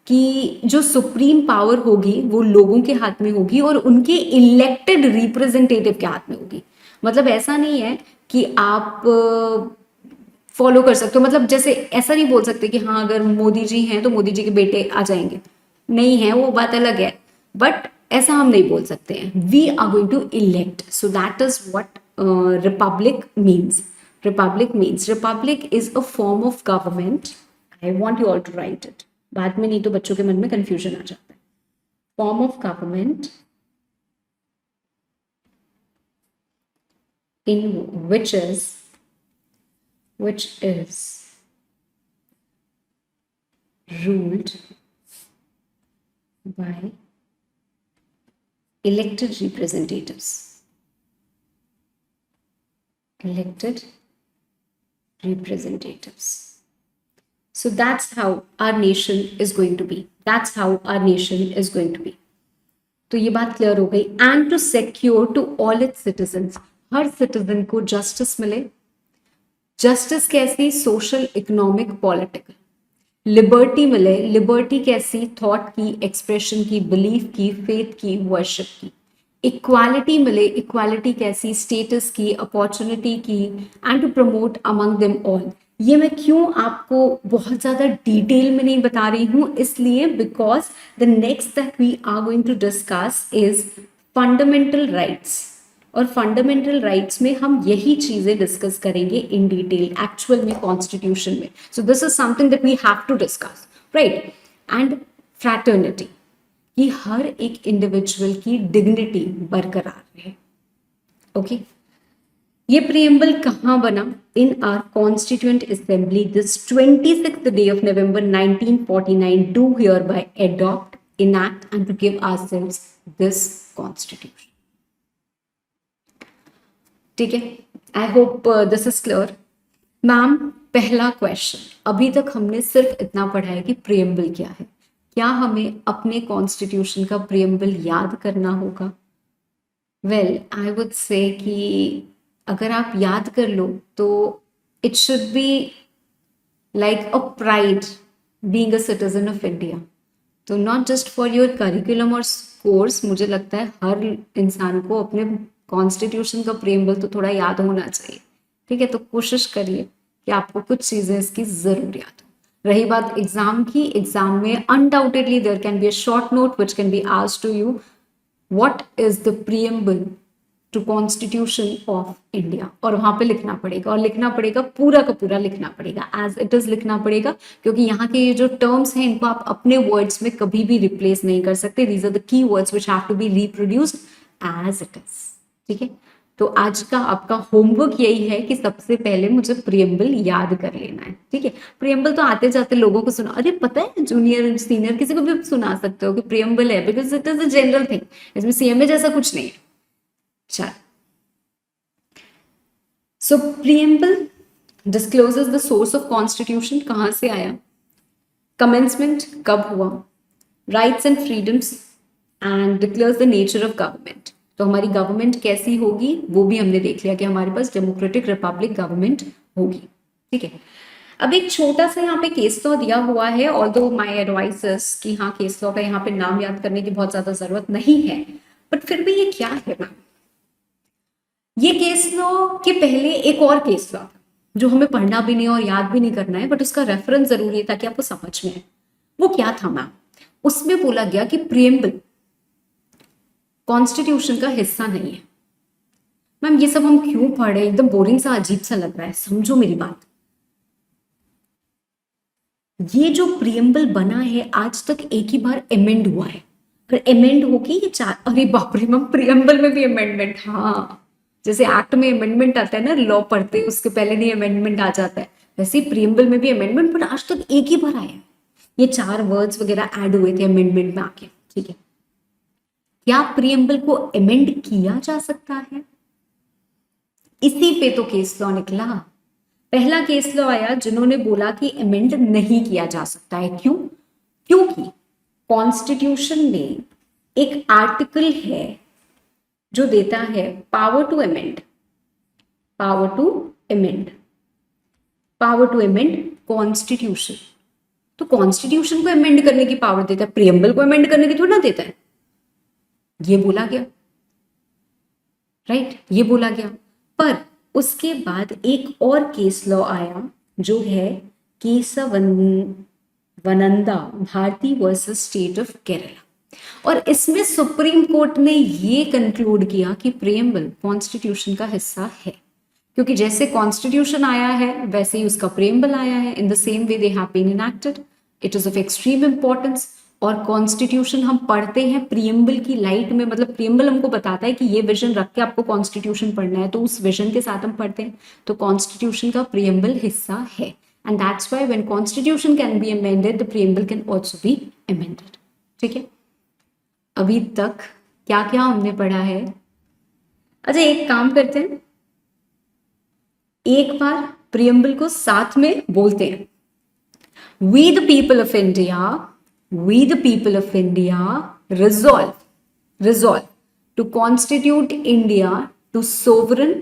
कि जो सुप्रीम पावर होगी वो लोगों के हाथ में होगी और उनके इलेक्टेड रिप्रेजेंटेटिव के हाथ में होगी। मतलब ऐसा नहीं है कि आप फॉलो कर सकते हो, मतलब जैसे ऐसा नहीं बोल सकते कि हाँ अगर मोदी जी हैं तो मोदी जी के बेटे आ जाएंगे, नहीं है वो बात अलग है, बट ऐसा हम नहीं बोल सकते हैं। We are going to elect, so that is what republic means. Republic is a form of government. I want you all to write it, बाद में नहीं तो बच्चों के मन में कंफ्यूजन आ जाता है। Form of government in which is ruled by elected representatives. So that's how our nation is going to be. तो ये बात क्लियर हो गई। And to secure to all its citizens, हर सिटीजन को जस्टिस मिले। जस्टिस कैसी? Social, economic, political. लिबर्टी मिले। लिबर्टी कैसी? थॉट की, एक्सप्रेशन की, बिलीफ की, फेथ की, वर्शिप की। इक्वालिटी मिले। इक्वालिटी कैसी? स्टेटस की, अपॉर्चुनिटी की। And to promote among them all. ये मैं क्यों आपको बहुत ज़्यादा डिटेल में नहीं बता रही हूँ, इसलिए because the next that we are going to discuss is fundamental rights. और फंडामेंटल राइट्स में हम यही चीज़ें डिस्कस करेंगे इन डिटेल एक्चुअल में कॉन्स्टिट्यूशन में। So this is something that we have to discuss, right. And fraternity, कि हर एक इंडिविजुअल की डिग्निटी बरकरार रहे। ओके, ये प्रियम्बल कहाँ बना? इन our constituent assembly this 26th day of November 1949 do hereby adopt, enact and to give ourselves this constitution. ठीक है, आई hope this is clear. Ma'am, पहला क्वेश्चन, अभी तक हमने सिर्फ इतना पढ़ा है कि प्रियम्बल क्या है। क्या हमें अपने कॉन्स्टिट्यूशन का प्रियम्बल याद करना होगा? वेल, आई वुड से कि अगर आप याद कर लो तो it should be like a pride being a citizen of India. तो not just for your curriculum और कोर्स, मुझे लगता है हर इंसान को अपने कॉन्स्टिट्यूशन का प्रियम्बल तो थोड़ा याद होना चाहिए। ठीक है, तो कोशिश करिए कि आपको कुछ चीज़ें इसकी ज़रूर याद हो। रही बात एग्जाम की, एग्जाम में undoubtedly there can be a short note which can be asked to you, what is the preamble to constitution of India, और वहां पे लिखना पड़ेगा, और लिखना पड़ेगा पूरा का पूरा लिखना पड़ेगा, एज इट इज लिखना पड़ेगा, क्योंकि यहाँ के ये जो टर्म्स हैं इनको आप अपने वर्ड्स में कभी भी रिप्लेस नहीं कर सकते। These are the key words which have to be reproduced as it is. ठीक है, तो आज का आपका होमवर्क यही है कि सबसे पहले मुझे प्रियम्बल याद कर लेना है। ठीक है, प्रियम्बल तो आते जाते लोगों को सुना, अरे पता है, जूनियर सीनियर किसी को भी सुना सकते हो कि प्रियम्बल है, because it is a general thing, इसमें सीएमए जैसा कुछ नहीं है। चल, so preamble discloses the source of constitution, कहां से आया, कमेंसमेंट कब हुआ, rights and freedoms, and declares the nature of government. तो हमारी गवर्नमेंट कैसी होगी वो भी हमने देख लिया कि हमारे पास डेमोक्रेटिक रिपब्लिक गवर्नमेंट होगी। ठीक है, अब एक छोटा सा यहाँ पे केस लॉ दिया हुआ है, ऑल्दो माय एडवाइस इज कि हाँ केस लॉ का यहाँ पे नाम याद करने की बहुत ज्यादा जरूरत नहीं है, बट फिर भी ये क्या है मैम? ये केस लॉ के पहले एक और केस लॉ था जो हमें पढ़ना भी नहीं और याद भी नहीं करना है, बट उसका रेफरेंस जरूरी है ताकि आपको समझ में आए। वो क्या था मैम? उसमें बोला गया कि प्रियम्बल कॉन्स्टिट्यूशन का हिस्सा नहीं है। मैम ये सब हम क्यों पढ़ रहे हैं, एकदम बोरिंग सा अजीब सा लग रहा है, समझो मेरी बात। ये जो प्रियम्बल बना है आज तक एक ही बार अमेंड हुआ है, और अमेंड होके ये चार, अरे बाप रे मैम प्रियम्बल में भी अमेंडमेंट, हाँ जैसे एक्ट में अमेंडमेंट आता है ना, लॉ पढ़ते उसके पहले नहीं अमेंडमेंट आ जाता है, वैसे ही प्रियम्बल में भी अमेंडमेंट, पर आज तक एक ही बार आया है। ये 4 वर्ड्स वगैरह ऐड हुए थे अमेंडमेंट में आके, ठीक है। क्या प्रियम्बल को अमेंड किया जा सकता है? इसी पे तो केस लॉ निकला। पहला केस लॉ आया जिन्होंने बोला कि अमेंड नहीं किया जा सकता है। क्यों? क्योंकि कॉन्स्टिट्यूशन में एक आर्टिकल है जो देता है power to amend, power to amend, power to amend constitution. तो कॉन्स्टिट्यूशन को अमेंड करने की पावर देता है, प्रियम्बल को अमेंड करने की थोड़ा ना देता है। ये बोला गया, राइट, ये बोला गया। पर उसके बाद एक और केस लॉ आया जो है Kesavananda Bharati versus state of Kerala, और इसमें सुप्रीम कोर्ट ने ये कंक्लूड किया कि प्रियम्बल कॉन्स्टिट्यूशन का हिस्सा है, क्योंकि जैसे कॉन्स्टिट्यूशन आया है वैसे ही उसका प्रियम्बल आया है, in the same way they have been enacted, it is of extreme importance. और कॉन्स्टिट्यूशन हम पढ़ते हैं प्रियम्बल की लाइट में, मतलब प्रियम्बल हमको बताता है कि ये विजन रख के आपको कॉन्स्टिट्यूशन पढ़ना है, तो उस विजन के साथ हम पढ़ते हैं, तो कॉन्स्टिट्यूशन का प्रियम्बल हिस्सा है, and that's why when constitution can be amended the preamble can also be amended. ठीक है, अभी तक क्या क्या हमने पढ़ा है? अच्छा एक काम करते हैं, एक बार प्रियम्बल को साथ में बोलते हैं। We the people of India, we the people of India resolve to constitute India to sovereign,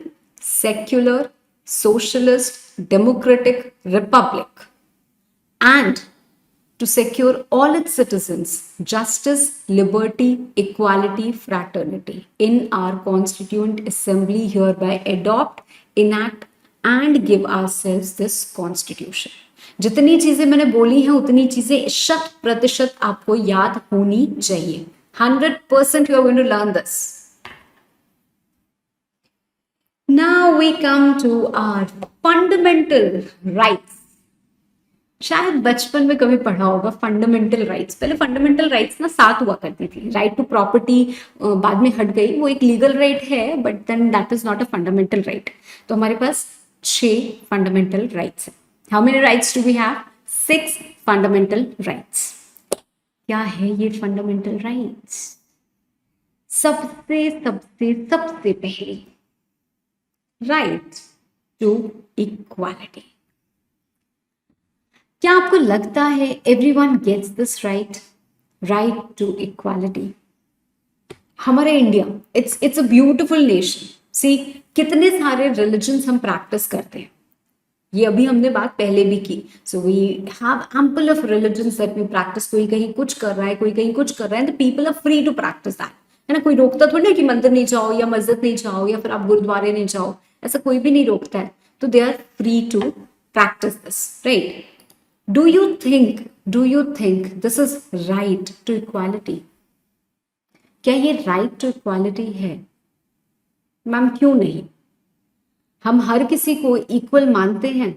secular, socialist, democratic republic, and to secure all its citizens justice, liberty, equality, fraternity in our constituent assembly hereby adopt, enact and give ourselves this constitution। जितनी चीजें मैंने बोली हैं उतनी चीजें 100% आपको याद होनी चाहिए। 100% you are going to learn this। Now we come to our fundamental rights। शायद बचपन में कभी पढ़ा होगा फंडामेंटल राइट्स। पहले फंडामेंटल राइट्स ना 7 हुआ करती थी। राइट टू प्रॉपर्टी बाद में हट गई, वो एक लीगल राइट है, but then that is not a fundamental right. तो हमारे पास 6 फंडामेंटल राइट्स है। How many rights do we have? 6 fundamental rights. क्या है ये फंडामेंटल राइट्स? सबसे सबसे सबसे पहले राइट टू इक्वालिटी। क्या आपको लगता है everyone gets this right? Right to equality. हमारा India it's a beautiful nation. See कितने सारे रिलीजन्स हम प्रैक्टिस करते हैं, ये अभी हमने बात पहले भी की। So we have ample of religions that we practice. कोई कहीं कुछ कर रहा है, कोई कहीं कुछ कर रहा है, the people are free to practice that, है ना। कोई रोकता थोड़ी ना कि मंदिर नहीं जाओ या मस्जिद नहीं जाओ या फिर आप गुरुद्वारे नहीं जाओ, ऐसा कोई भी नहीं रोकता है। तो they are free to practice this, right. Do you think this is right to equality? क्या ये right to equality है? मैम क्यों नहीं? हम हर किसी को इक्वल मानते हैं।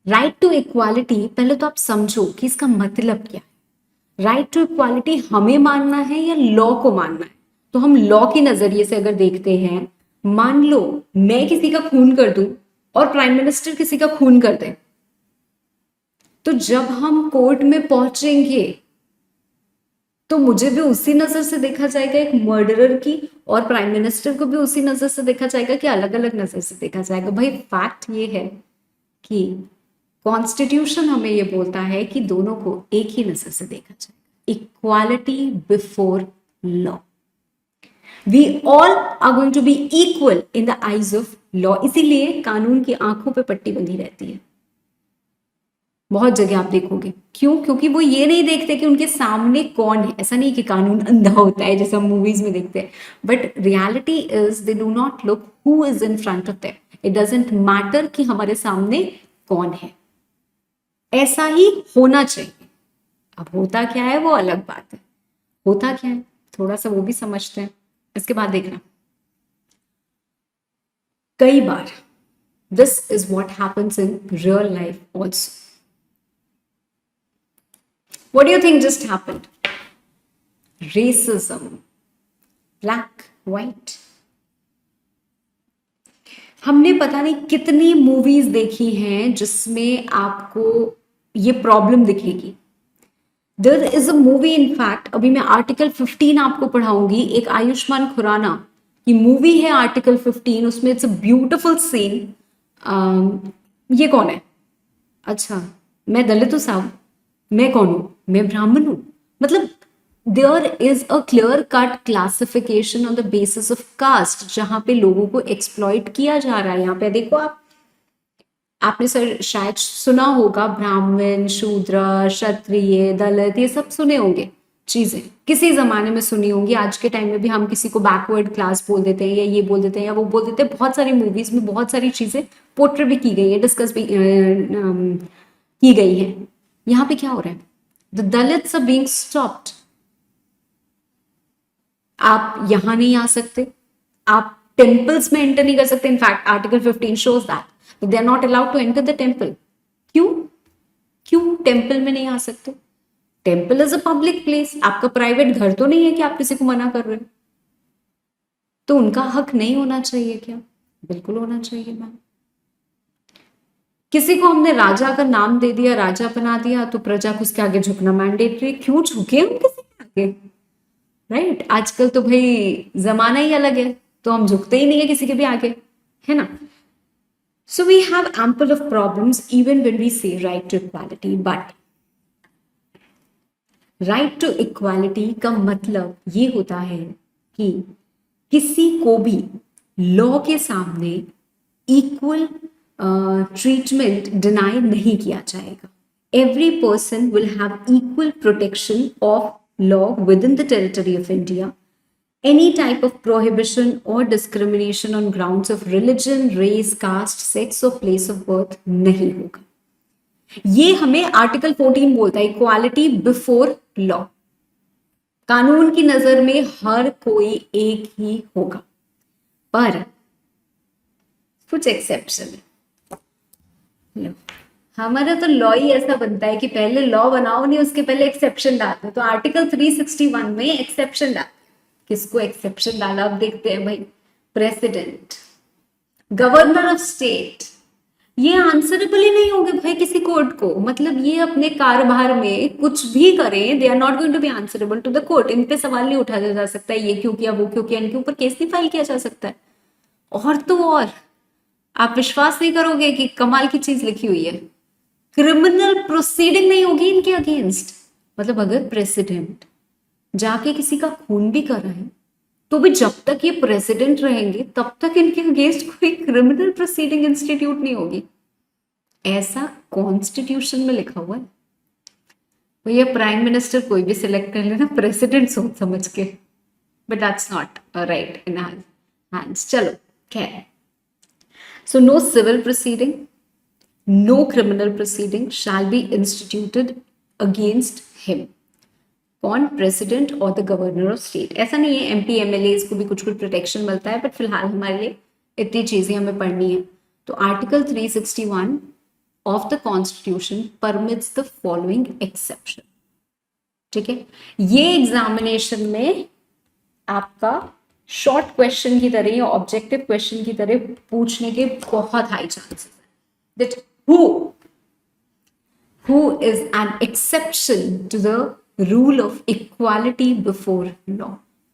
राइट टू इक्वालिटी पहले तो आप समझो कि इसका मतलब क्या है। राइट टू इक्वालिटी हमें मानना है या लॉ को मानना है? तो हम लॉ के नजरिए से अगर देखते हैं, मान लो मैं किसी का खून कर दूं और प्राइम मिनिस्टर किसी का खून कर दे, तो जब हम कोर्ट में पहुंचेंगे तो मुझे भी उसी नजर से देखा जाएगा एक मर्डरर की, और प्राइम मिनिस्टर को भी उसी नजर से देखा जाएगा कि अलग अलग नजर से देखा जाएगा। भाई फैक्ट ये है कि कॉन्स्टिट्यूशन हमें ये बोलता है कि दोनों को एक ही नजर से देखा जाएगा, equality before law. We all are going to be equal in the eyes of law. इसीलिए कानून की आंखों पे पट्टी बंधी रहती है। बहुत जगह आप देखोगे, क्यों? क्योंकि वो ये नहीं देखते कि उनके सामने कौन है। ऐसा नहीं कि कानून अंधा होता है जैसे हम मूवीज में देखते हैं, but reality is they do not look who is in front of them. It doesn't matter कि हमारे सामने कौन है। ऐसा ही होना चाहिए। अब होता क्या है वो अलग बात है। होता क्या है थोड़ा सा वो भी समझते हैं, इसके बाद देखना। कई बार this is what happens in real life also. What do you think just happened? Racism, black, white. हमने पता नहीं कितनी मूवीज देखी हैं जिसमें आपको ये प्रॉब्लम दिखेगी. There is a movie, in fact अभी मैं आर्टिकल 15 आपको पढ़ाऊंगी. एक आयुष्मान खुराना की मूवी है आर्टिकल 15. उसमें इट्स अ ब्यूटिफुल सीन. ये कौन है? अच्छा, मैं दलित हूँ साहब. मैं कौन हूँ? मैं ब्राह्मण हूँ. मतलब there is a clear cut classification on the basis of caste, जहां पे लोगों को एक्सप्लॉइट किया जा रहा है. यहाँ पे देखो आप, आपने सर शायद सुना होगा ब्राह्मण, शूद्र, क्षत्रिय, दलित, ये सब सुने होंगे चीजें. किसी जमाने में सुनी होंगी. आज के टाइम में भी हम किसी को बैकवर्ड क्लास बोल देते हैं, या ये बोल देते हैं या वो बोल देते हैं. बहुत सारी मूवीज में बहुत सारी चीजें पोर्ट्रे भी की गई है, डिस्कस भी की गई है. यहाँ पे क्या हो रहा है? The Dalits are being stopped. आप यहां नहीं आ सकते, आप टेम्पल्स में एंटर नहीं कर सकते. In fact article 15 shows that they are not allowed to enter the temple. क्यों? क्यों टेम्पल में नहीं आ सकते? Temple is a public place. आपका प्राइवेट घर तो नहीं है कि आप किसी को मना कर रहे हो. तो उनका हक नहीं होना चाहिए क्या? बिल्कुल होना चाहिए मैम. किसी को हमने राजा का नाम दे दिया, राजा बना दिया, तो प्रजा को उसके आगे झुकना मैंडेटरी. क्यों झुके हम किसी के आगे? राइट आजकल तो भाई जमाना ही अलग है, तो हम झुकते ही नहीं है किसी के भी आगे, है ना. So we have ample of problems even when we say right to equality. But right to equality का मतलब ये होता है कि किसी को भी लॉ के सामने इक्वल ट्रीटमेंट डिनाई नहीं किया जाएगा. Every person will have equal protection of law within the territory of India. Any type of prohibition or discrimination on grounds of religion, race, caste, sex or place of birth नहीं होगा. ये हमें article 14 बोलता है, equality before law. कानून की नजर में हर कोई एक ही होगा, पर कुछ एक्सेप्शन है. हमारा तो लॉ ही ऐसा बनता है कि पहले लॉ बनाओ नहीं, उसके पहले एक्सेप्शन डालते हैं. तो आर्टिकल 361 में एक्सेप्शन डाल. किसको एक्सेप्शन डाला? अब देखते हैं भाई. प्रेसिडेंट, गवर्नर ऑफ स्टेट, ये आंसरेबल ही नहीं होंगे भाई किसी कोर्ट को. मतलब ये अपने कारोबार में कुछ भी करें, they are not going to be answerable to the court. इन पे सवाल नहीं उठाया जा सकता, ये क्यों किया, वो क्यों किया, इनके ऊपर केस नहीं फाइल किया जा सकता है. और तो और आप विश्वास नहीं करोगे कि कमाल की चीज लिखी हुई है, क्रिमिनल प्रोसीडिंग नहीं होगी इनके अगेंस्ट. मतलब अगर प्रेसिडेंट जाके किसी का खून भी कर रहे हैं, तो भी जब तक ये प्रेसिडेंट रहेंगे तब तक इनके अगेंस्ट कोई क्रिमिनल प्रोसीडिंग इंस्टीट्यूट नहीं होगी. ऐसा कॉन्स्टिट्यूशन में लिखा हुआ है. भैया प्राइम मिनिस्टर कोई भी सिलेक्ट कर लेना, प्रेसिडेंट सोच समझ के. But that's not right in hands. चलो खैर. So no civil proceeding, no criminal proceeding shall be instituted against him. कौन? प्रेसिडेंट और द गवर्नर ऑफ स्टेट. ऐसा नहीं है एमपी एमएलए को भी कुछ कुछ प्रोटेक्शन मिलता है, बट फिलहाल हमारे लिए इतनी चीजें हमें पढ़नी है. तो article 361 of the constitution permits the following exception. ठीक है, ये एग्जामिनेशन में आपका शॉर्ट क्वेश्चन की तरह या ऑब्जेक्टिव क्वेश्चन की तरह पूछने के बहुत हाई चांसेस है. That who is an exception to the rule of equality before law?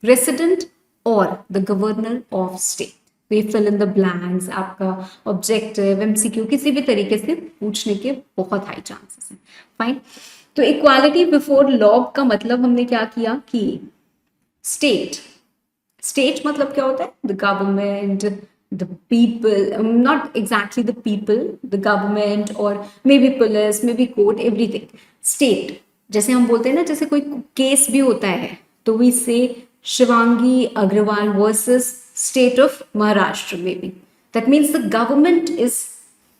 President or the governor of state? We fill in the blanks. आपका ऑब्जेक्टिव, एमसीक्यू किसी भी तरीके से पूछने के बहुत हाई चांसेस हैं. फाइन. तो इक्वालिटी बिफोर लॉ का मतलब हमने क्या किया कि स्टेट मतलब क्या होता है? The government, the people, not exactly the people, the government or maybe police, maybe court, everything. State, जैसे हम बोलते हैं ना, जैसे कोई केस भी होता है तो we say Shivangi Agarwal versus state of Maharashtra maybe. That means the government is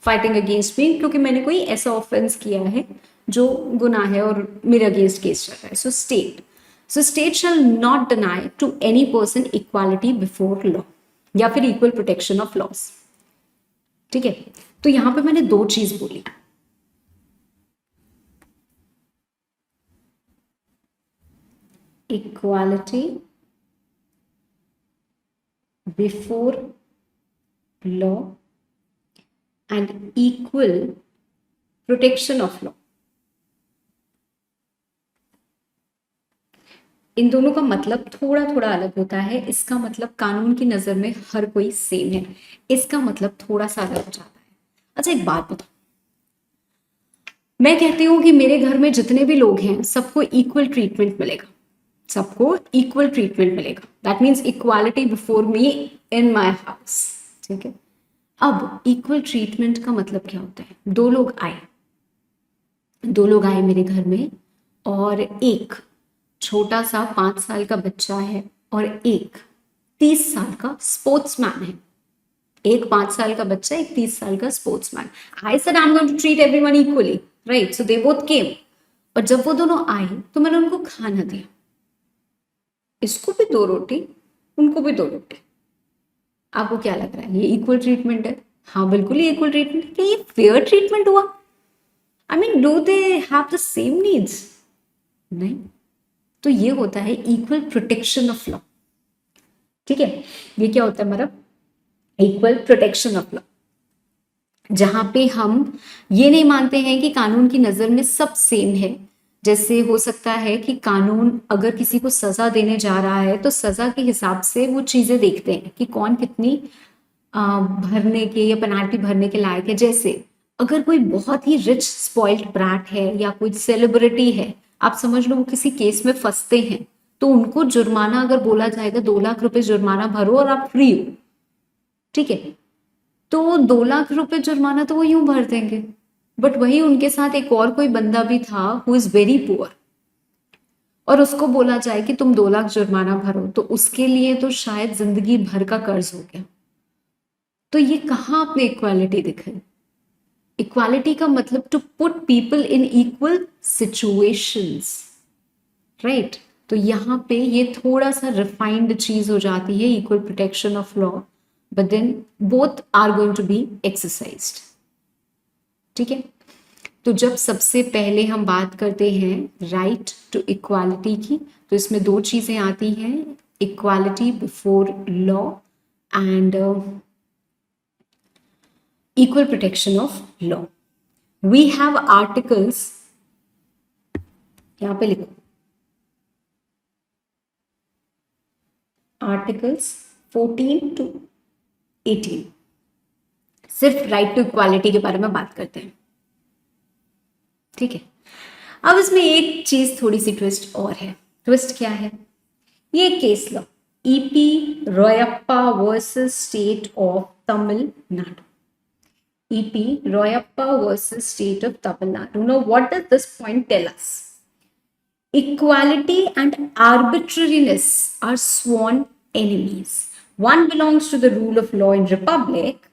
fighting against me क्योंकि मैंने कोई ऐसा ऑफेंस किया है जो गुनाह है और मेरे अगेंस्ट केस चल रहा है. So state shall not deny to any person equality before law या फिर इक्वल प्रोटेक्शन ऑफ लॉस. ठीक है, तो यहां पे मैंने दो चीज बोली, equality before law and equal protection of law. इन दोनों का मतलब थोड़ा थोड़ा अलग होता है। इसका मतलब कानून की नजर में हर कोई सेम है, इसका मतलब थोड़ा सा अलग हो जाता है। अच्छा एक बात बताओ, मैं कहती हूं कि मेरे घर में जितने भी लोग हैं सबको इक्वल ट्रीटमेंट मिलेगा, सबको इक्वल ट्रीटमेंट मिलेगा, that means equality before me in my house. ठीक है, अब इक्वल ट्रीटमेंट का मतलब क्या होता है? दो लोग आए मेरे घर में, और एक छोटा सा 5 साल का बच्चा है और एक 30 साल का स्पोर्ट्समैन है। एक 5 साल का बच्चा, एक 30 साल का sportsman. I said I am going to treat everyone equally, right? So they both came, और जब वो दोनों आए तो मैंने उनको खाना दिया, इसको भी 2 रोटी, उनको भी 2 रोटी। आपको क्या लग रहा है, ये इक्वल ट्रीटमेंट है? हाँ बिल्कुल ये इक्वल ट्रीटमेंट है। क्या ये फेयर ट्रीटमेंट हुआ? I mean do they have the same needs? नहीं। तो ये होता है इक्वल प्रोटेक्शन ऑफ लॉ। ठीक है, ये क्या होता है हमारा इक्वल प्रोटेक्शन ऑफ लॉ, जहां पे हम ये नहीं मानते हैं कि कानून की नजर में सब सेम है। जैसे हो सकता है कि कानून अगर किसी को सजा देने जा रहा है तो सजा के हिसाब से वो चीजें देखते हैं कि कौन कितनी भरने के या पेनाल्टी भरने के लायक है। जैसे अगर कोई बहुत ही रिच स्पॉइल्ड ब्रैट है या कोई सेलिब्रिटी है, आप समझ लो वो किसी केस में फंसते हैं, तो उनको जुर्माना अगर बोला जाएगा 2 लाख रुपए जुर्माना भरो और आप फ्री हो, ठीक है, तो 2 लाख रुपए जुर्माना तो वो यूं भर देंगे। बट वही उनके साथ एक और कोई बंदा भी था हु इज वेरी पुअर, और उसको बोला जाए कि तुम 2 लाख जुर्माना भरो, तो उसके लिए तो शायद जिंदगी भर का कर्ज हो गया। तो ये कहाँ आपने इक्वालिटी दिखाई? इक्वालिटी का मतलब to put people in equal situations, right? तो यहाँ पे ये थोड़ा सा रिफाइंड चीज हो जाती है, equal protection of law, but then both are going to be exercised. ठीक है, तो जब सबसे पहले हम बात करते हैं राइट टू इक्वालिटी की, तो इसमें दो चीजें आती हैं, equality before law and equal protection of law. We have articles, यहां पे लिखो आर्टिकल्स 14 to 18, सिर्फ राइट टू इक्वालिटी के बारे में बात करते हैं। ठीक है, अब इसमें एक चीज थोड़ी सी ट्विस्ट और है। ट्विस्ट क्या है? ये case law EP Royappa versus state of Tamil Nadu, EP Royappa versus State of Tamil Nadu. Now, what does this point tell us? Equality and arbitrariness are sworn enemies. One belongs to the rule of law in republic,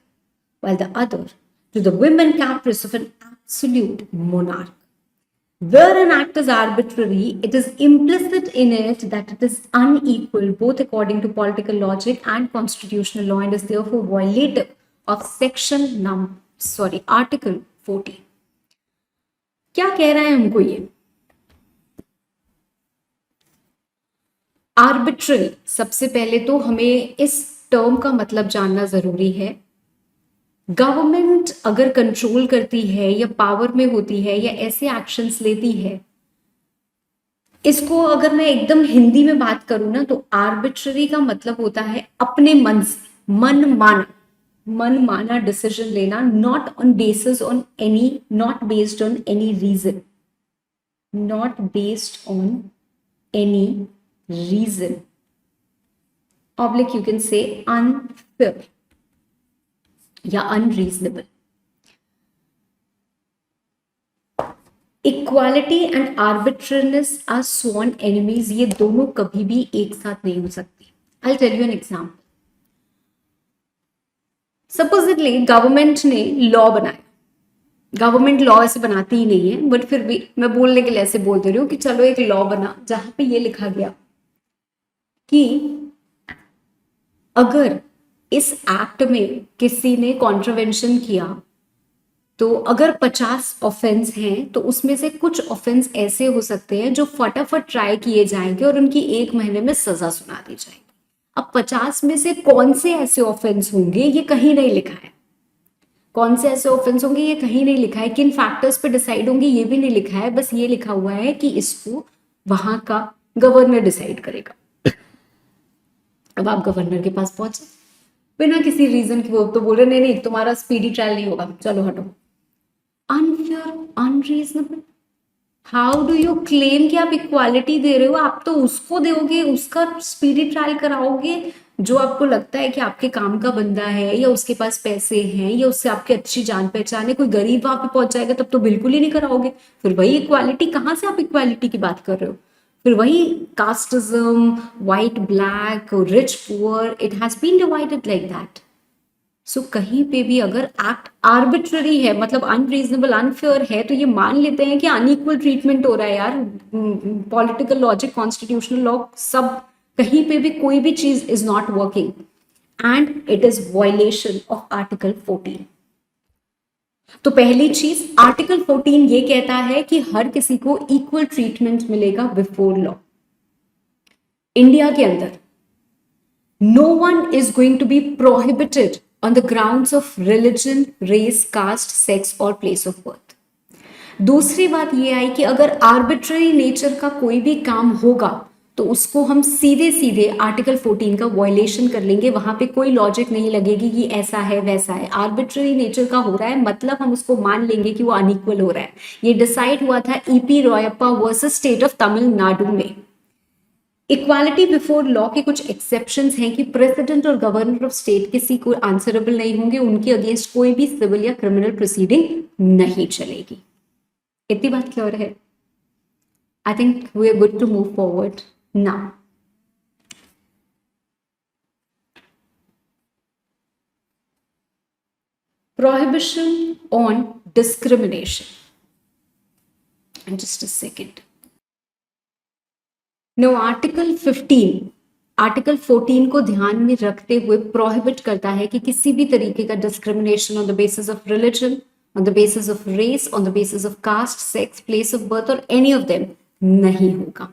while the other to the whim and caprice of an absolute monarch. Where an act is arbitrary, it is implicit in it that it is unequal, both according to political logic and constitutional law, and is therefore violative of article 40। क्या कह रहा है हमको ये? Arbitrary, सबसे पहले तो हमें इस टर्म का मतलब जानना जरूरी है। गवर्नमेंट अगर कंट्रोल करती है या पावर में होती है या ऐसे एक्शंस लेती है, इसको अगर मैं एकदम हिंदी में बात करूं ना, तो आर्बिट्ररी का मतलब होता है अपने मन से, मन माना डिसीजन लेना, not on basis on any, not based on any reason, not based on any reason, oblique you can say unfair या unreasonable. Equality and arbitrariness are sworn enemies, ये दोनों कभी भी एक साथ नहीं हो सकती। I tell you an example. Supposedly government ने लॉ बनाया, गवर्नमेंट लॉ ऐसे बनाती ही नहीं है, बट फिर भी मैं बोलने के लिए ऐसे बोल दे रही हूँ कि चलो एक लॉ बना जहां पे ये लिखा गया कि अगर इस एक्ट में किसी ने कॉन्ट्रवेंशन किया तो अगर 50 ऑफेंस हैं तो उसमें से कुछ ऑफेंस ऐसे हो सकते हैं जो फटाफट ट्राई किए जाएंगे और उनकी 1 महीने में सजा सुना दी जाएगी। अब 50 में से कौन से ऐसे ऑफेंस होंगे ये कहीं नहीं लिखा है, कौन से ऐसे ऑफेंस होंगे ये कहीं नहीं लिखा है, किन फैक्टर्स पे डिसाइड होंगे ये भी नहीं लिखा है, बस ये लिखा हुआ है कि इसको वहां का गवर्नर डिसाइड करेगा। अब आप गवर्नर के पास पहुंचे बिना किसी रीजन के, वो तो बोल रहे नहीं नहीं तुम्हारा स्पीडी ट्रायल नहीं होगा, चलो हटो। Unfair, unreasonable. How do you claim कि आप इक्वालिटी दे रहे हो? आप तो उसको दोगे, उसका स्पीडी ट्रायल कराओगे जो आपको लगता है कि आपके काम का बंदा है या उसके पास पैसे हैं या उससे आपकी अच्छी जान पहचान है। कोई गरीब वहां पे पहुंच जाएगा तब तो बिल्कुल ही नहीं कराओगे। फिर वही इक्वालिटी, कहाँ से आप इक्वालिटी की बात कर रहे हो? फिर वही casteism, white black, rich poor, it has been divided like that. So कहीं पे भी अगर एक्ट आर्बिट्ररी है, मतलब अनरीजनेबल, अनफेयर है, तो ये मान लेते हैं कि अनइक्वल ट्रीटमेंट हो रहा है यार। पॉलिटिकल लॉजिक, कॉन्स्टिट्यूशनल लॉ, सब कहीं पे भी कोई भी चीज is not working and it is violation of article 14। तो पहली चीज, आर्टिकल 14 ये कहता है कि हर किसी को इक्वल ट्रीटमेंट मिलेगा बिफोर लॉ। इंडिया के अंदर no one is going to be prohibited on the grounds of religion, race, caste, sex or place of birth. दूसरी बात ये आई कि अगर आर्बिट्ररी नेचर का कोई भी काम होगा तो उसको हम सीधे सीधे आर्टिकल 14 का वायलेशन कर लेंगे। वहां पे कोई लॉजिक नहीं लगेगी कि ऐसा है वैसा है। आर्बिट्ररी नेचर का हो रहा है मतलब हम उसको मान लेंगे कि वो अनइक्वल हो रहा है। ये डिसाइड हुआ था EP Royappa versus state of Tamil Nadu में। इक्वालिटी बिफोर लॉ के कुछ एक्सेप्शंस हैं कि प्रेसिडेंट और गवर्नर ऑफ स्टेट किसी को आंसरेबल नहीं होंगे, उनके अगेंस्ट कोई भी सिविल या क्रिमिनल प्रोसीडिंग नहीं चलेगी। इतनी बात क्लियर है? I think we are good to move forward now. Prohibition on discrimination. And just a second. No, article 14 को ध्यान में रखते हुए प्रोहिबिट करता है कि किसी भी तरीके का discrimination on the basis of religion, on the basis of race, on the basis of caste, sex, place of birth और एनी ऑफ देम नहीं होगा,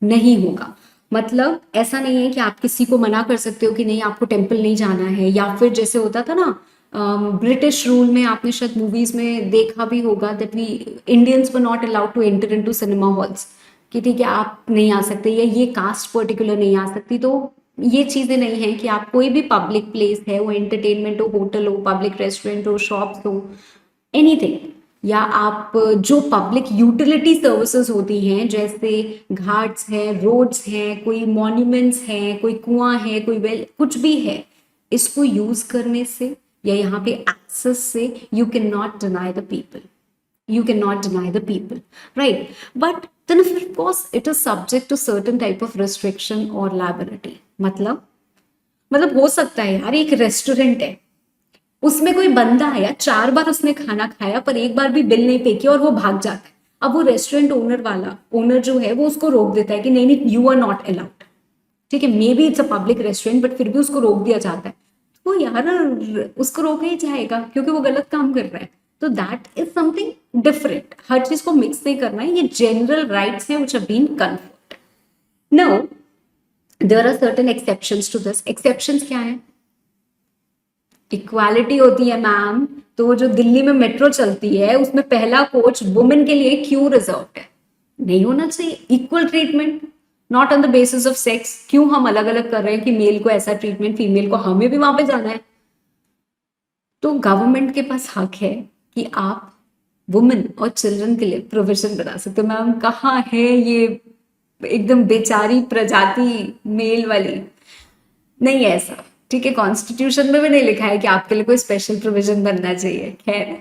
नहीं होगा। मतलब ऐसा नहीं है कि आप किसी को मना कर सकते हो कि नहीं आपको टेम्पल नहीं जाना है, या फिर जैसे होता था ना ब्रिटिश रूल में, आपने शायद मूवीज में देखा भी होगा that we Indians were not allowed to enter into cinema halls, कि ठीक है आप नहीं आ सकते, या ये कास्ट पर्टिकुलर नहीं आ सकती। तो ये चीजें नहीं है कि आप कोई भी पब्लिक प्लेस है, वो एंटरटेनमेंट हो, होटल हो, पब्लिक रेस्टोरेंट हो, शॉप्स हो, एनीथिंग, या आप जो पब्लिक यूटिलिटी सर्विसेज होती हैं जैसे घाट्स हैं, रोड्स हैं, कोई मॉन्यूमेंट्स हैं, कोई कुआं है, कोई वेल, कुछ भी है, इसको यूज करने से या यहाँ पे एक्सेस से you can not deny the people, you cannot deny the people, right? But then of course it is subject to certain type of restriction or liability. मतलब हो सकता है यार एक रेस्टोरेंट है, उसमें कोई बंदा है यार, 4 बार उसने खाना खाया पर एक बार भी बिल नहीं पे किया और वो भाग जाता है। अब वो रेस्टोरेंट ओनर जो है वो उसको रोक देता है कि नहीं नहीं यू आर नॉट अलाउड, ठीक है, may be it's a public restaurant but फिर भी उसको रोक दिया जाता है। तो यार उसको रोका ही जाएगा क्योंकि वो गलत काम कर रहा है। तो दैट इज समथिंग डिफरेंट, हर चीज को मिक्स नहीं करना है, ये जनरल राइट्स हैं which have been conferred. Now there are certain exceptions to this. Exceptions क्या है? इक्वालिटी होती है मैम, तो जो दिल्ली में मेट्रो चलती है उसमें पहला कोच वुमेन के लिए क्यों रिजर्व्ड है? नहीं होना चाहिए। Equal treatment, not on the basis of sex. क्यों हम अलग अलग कर रहे हैं कि मेल को ऐसा ट्रीटमेंट, फीमेल को, हमें भी वहां पे जाना है। तो गवर्नमेंट के पास हक है कि आप वुमेन और चिल्ड्रन के लिए प्रोविजन बना सकते हो। मैम कहाँ है ये एकदम बेचारी प्रजाति मेल वाली? नहीं है ऐसा, ठीक है, कॉन्स्टिट्यूशन में भी नहीं लिखा है कि आपके लिए कोई स्पेशल प्रोविजन बनना चाहिए। खैर,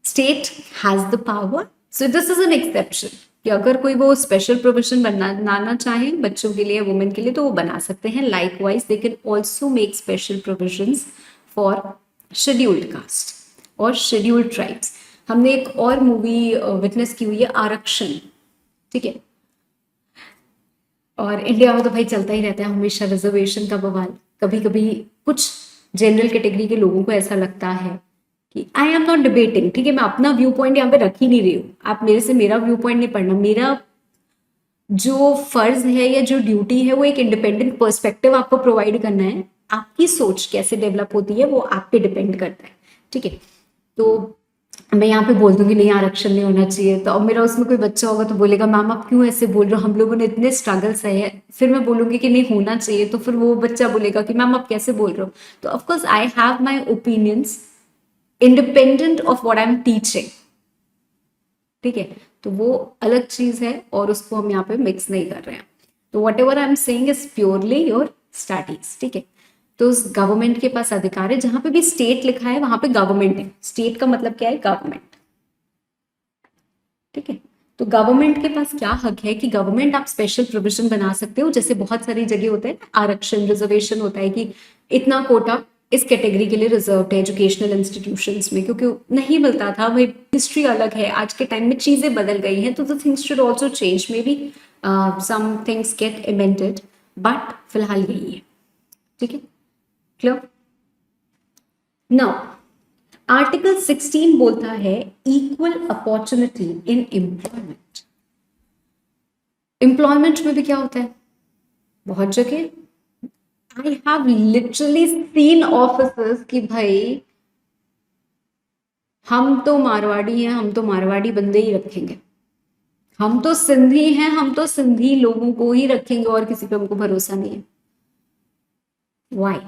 state has the power, so this is an exception कि अगर कोई वो स्पेशल प्रोविजन बनाना चाहे बच्चों के लिए, वुमेन के लिए, तो वो बना सकते हैं। Likewise they can also make special provisions for scheduled caste और शेड्यूल्ड ट्राइब्स। हमने एक और मूवी विटनेस की हुई है, आरक्षण, ठीक है, और इंडिया में तो भाई चलता ही रहता है हमेशा रिजर्वेशन का बवाल। कभी कभी कुछ जनरल कैटेगरी के लोगों को ऐसा लगता है कि आई एम नॉट डिबेटिंग, ठीक है, मैं अपना व्यू पॉइंट यहाँ पे रख ही नहीं रही हूँ, आप मेरे से मेरा व्यू पॉइंट नहीं पढ़ना। मेरा जो फर्ज है या जो ड्यूटी है वो एक इंडिपेंडेंट पर्सपेक्टिव आपको प्रोवाइड करना है। आपकी सोच कैसे डेवलप होती है वो आप पे डिपेंड करता है, ठीक है। तो मैं यहाँ पे बोल दूंगी नहीं आरक्षण नहीं होना चाहिए, तो अब मेरा उसमें कोई बच्चा होगा तो बोलेगा मैम आप क्यों ऐसे बोल रहे हो, हम लोगों ने इतने स्ट्रगल सहे हैं। फिर मैं बोलूंगी कि नहीं होना चाहिए, तो फिर वो बच्चा बोलेगा कि मैम आप कैसे बोल रहे हो। तो of course I have my opinions independent of what I am teaching, ठीक है। तो वो अलग चीज है और उसको हम यहाँ पे मिक्स नहीं कर रहे हैं। तो what ever I am saying is purely your studies, ठीक है। तो उस गवर्नमेंट के पास अधिकार है, जहां पे भी स्टेट लिखा है वहां पे गवर्नमेंट है। स्टेट का मतलब क्या है, गवर्नमेंट, ठीक है। तो गवर्नमेंट के पास क्या हक है कि गवर्नमेंट आप स्पेशल प्रोविजन बना सकते हो, जैसे बहुत सारी जगह होता है आरक्षण रिजर्वेशन होता है कि इतना कोटा इस कैटेगरी के लिए रिजर्व है एजुकेशनल इंस्टीट्यूशंस में, क्योंकि नहीं मिलता था। भाई हिस्ट्री अलग है, आज के टाइम में चीजें बदल गई हैं, तो the things should also change, maybe some things get amended, but फिलहाल यही है, ठीक है। क्लियर। नाउ आर्टिकल 16 बोलता है equal opportunity in employment. Employment में भी क्या होता है, बहुत जगह I have literally seen officers कि भाई हम तो मारवाड़ी हैं, हम तो मारवाड़ी बंदे ही रखेंगे, हम तो सिंधी हैं, हम तो सिंधी लोगों को ही रखेंगे और किसी पे हमको भरोसा नहीं है। Why?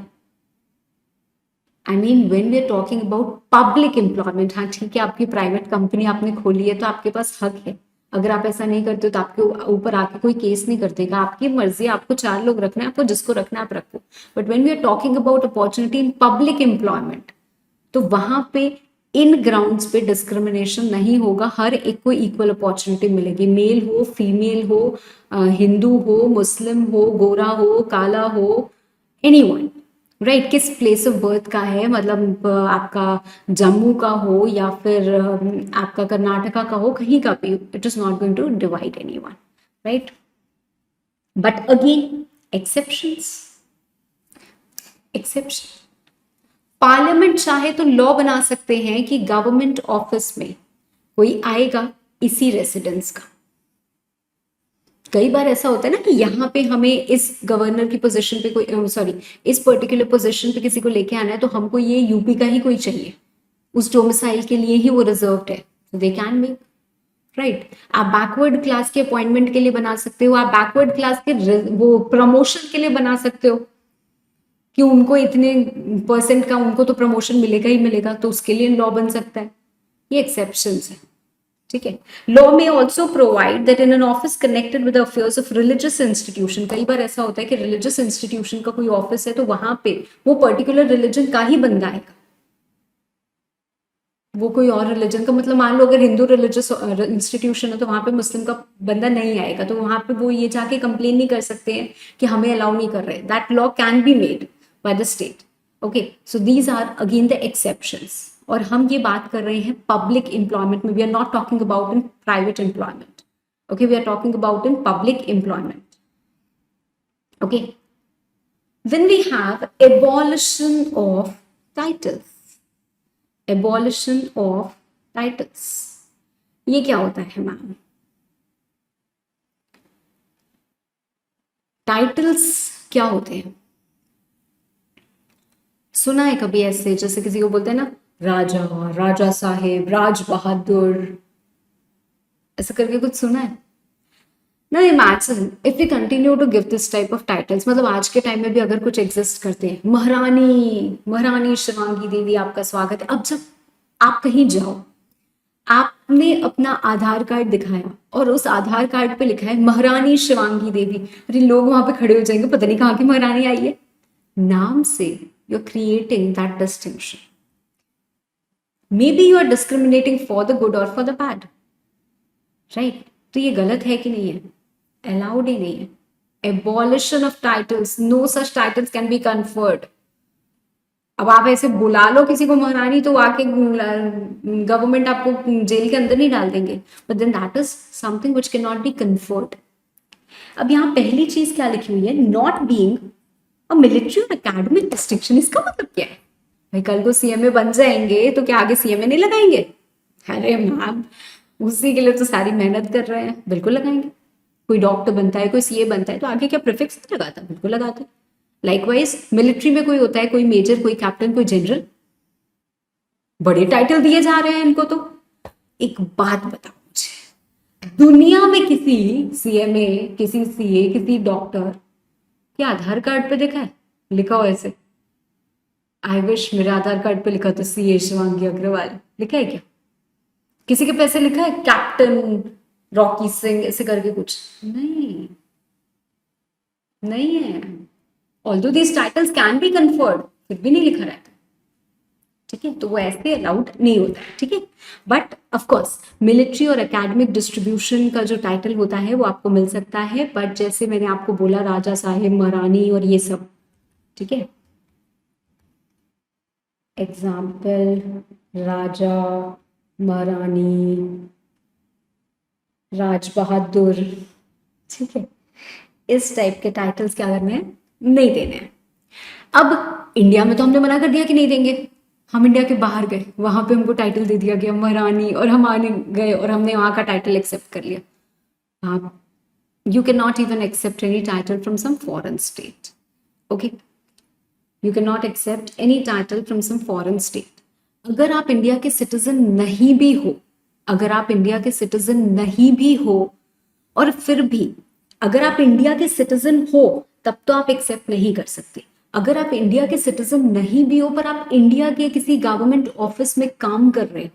I mean when we are talking about public employment, हाँ ठीक है, आपकी प्राइवेट कंपनी आपने खोली है तो आपके पास हक है। अगर आप ऐसा नहीं करते तो आपके ऊपर आके कोई केस नहीं कर देगा, आपकी मर्जी, आपको 4 लोग रखना है, आपको जिसको रखना है आप रखो। But when we are talking about opportunity in public employment, तो वहां पे इन ग्राउंड्स पे डिस्क्रिमिनेशन नहीं होगा, हर एक को इक्वल अपॉर्चुनिटी मिलेगी। मेल हो, फीमेल हो, हिंदू हो, मुस्लिम हो, गोरा हो, काला हो, एनीवन, राइट। किस प्लेस ऑफ बर्थ का है, मतलब आपका जम्मू का हो या फिर आपका कर्नाटका का हो, कहीं का भी, it is not going to divide anyone, right. But again exceptions, exception, parliament चाहे तो लॉ बना सकते हैं कि गवर्नमेंट ऑफिस में कोई आएगा इसी रेसिडेंस का। कई बार ऐसा होता है ना कि यहाँ पे हमें इस गवर्नर की पोजीशन पे कोई, सॉरी, इस पर्टिकुलर पोजीशन पे किसी को लेके आना है, तो हमको ये यूपी का ही कोई चाहिए, उस डोमिसाइल के लिए ही वो रिजर्व्ड है, दे कैन मेक, राइट। आप बैकवर्ड क्लास के अपॉइंटमेंट के लिए बना सकते हो, आप बैकवर्ड क्लास के वो प्रमोशन के लिए बना सकते हो कि उनको इतने परसेंट का उनको तो प्रमोशन मिलेगा ही मिलेगा, तो उसके लिए लॉ बन सकता है। ये एक्सेप्शंस है, ठीक है। लॉ में also provide that in an office connected with affairs of religious institution, कई बार ऐसा होता है कि रिलीजियस इंस्टीट्यूशन का कोई ऑफिस है तो वहां पे वो पर्टिकुलर रिलीजन का ही बंदा आएगा, वो कोई और रिलीजन का, मतलब मान लो अगर हिंदू रिलीजियस इंस्टीट्यूशन है तो वहां पे मुस्लिम का बंदा नहीं आएगा, तो वहां पे वो ये जाके कंप्लेन नहीं कर सकते हैं कि हमें अलाउ नहीं कर रहे। That law can be made by the state, okay. So these are again the exceptions. और हम ये बात कर रहे हैं पब्लिक एम्प्लॉयमेंट में, we are not talking about in private employment, okay, we are talking about in public employment, okay. Then we have abolition of titles, abolition of titles, ये क्या होता है मैम? टाइटल्स क्या होते हैं? सुना है कभी ऐसे, जैसे किसी को बोलते हैं ना राजा, राजा साहेब, राज बहादुर, ऐसा करके कुछ सुना है? ना imagine if we continue to give this type of titles, मतलब आज के टाइम में भी अगर कुछ एग्जिस्ट करते हैं, महारानी, महारानी शिवांगी देवी आपका स्वागत है। अब जब आप कहीं जाओ, आपने अपना आधार कार्ड दिखाया और उस आधार कार्ड पे लिखा है महारानी शिवांगी देवी, अरे लोग वहां पे खड़े हो जाएंगे, पता नहीं कहाँ की महारानी आई है। नाम से you are creating that distinction, may be you are discriminating for the good और फॉर द बैड, राइट। तो ये गलत है कि नहीं है? अलाउड ही नहीं है। Abolition of titles, no such titles can be conferred. अब आप ऐसे बुला लो किसी को महारानी तो आके गवर्नमेंट आपको जेल के अंदर नहीं डाल देंगे, but then that is something which can not be conferred. अब यहाँ पहली चीज क्या लिखी हुई है, नॉट बीइंग अ मिलिट्री और एकेडमिक डिस्टिंक्शन। इसका मतलब क्या है? भाई कल को सीएमए बन जाएंगे तो क्या आगे सीएमए नहीं लगाएंगे? अरे मैम, उसी के लिए तो सारी मेहनत कर रहे हैं, बिल्कुल लगाएंगे। कोई डॉक्टर बनता है, कोई सीए बनता है, तो आगे क्या प्रीफिक्स नहीं लगाता? बिल्कुल लगाता है। लाइकवाइज मिलिट्री में कोई होता है, कोई मेजर, कोई कैप्टन, कोई जनरल, बड़े टाइटल दिए जा रहे हैं इनको। तो एक बात बताओ मुझे, दुनिया में किसी सीएमए, किसी सीए, किसी डॉक्टर के आधार कार्ड पे देखा है लिखा हो ऐसे? आई विश मेरे आधार कार्ड पे लिखा तो सीए शिवांगी अग्रवाल, लिखा है क्या? किसी के पैसे लिखा है कैप्टन रॉकी सिंह ऐसे करके? कुछ नहीं, नहीं है। Although these titles can be conferred, फिर भी नहीं लिखा रहता, ठीक है? तो वो ऐसे अलाउड नहीं होता है, ठीक है? बट ऑफ कोर्स मिलिट्री और एकेडमिक डिस्ट्रीब्यूशन का जो टाइटल होता है वो आपको मिल सकता है, बट जैसे मैंने आपको बोला राजा साहेब, महारानी और ये सब, ठीक है? एग्जाम्पल राजा, महारानी, राज बहादुर, ठीक है? इस टाइप के टाइटल्स क्या करने हैं? नहीं देने हैं। अब इंडिया में तो हमने मना कर दिया कि नहीं देंगे। हम इंडिया के बाहर गए, वहां पे हमको टाइटल दे दिया गया महारानी, और हम आने गए और हमने वहां का टाइटल एक्सेप्ट कर लिया। आप you can not even accept any title from some foreign state, okay? You can not accept any title from some foreign state. अगर आप इंडिया के सिटीजन नहीं भी हो, अगर आप इंडिया के सिटीजन नहीं भी हो, और फिर भी अगर आप इंडिया के सिटीजन हो तब तो आप एक्सेप्ट नहीं कर सकते। अगर आप इंडिया के सिटीजन नहीं भी हो पर आप इंडिया के किसी गवर्नमेंट ऑफिस में काम कर रहे हो,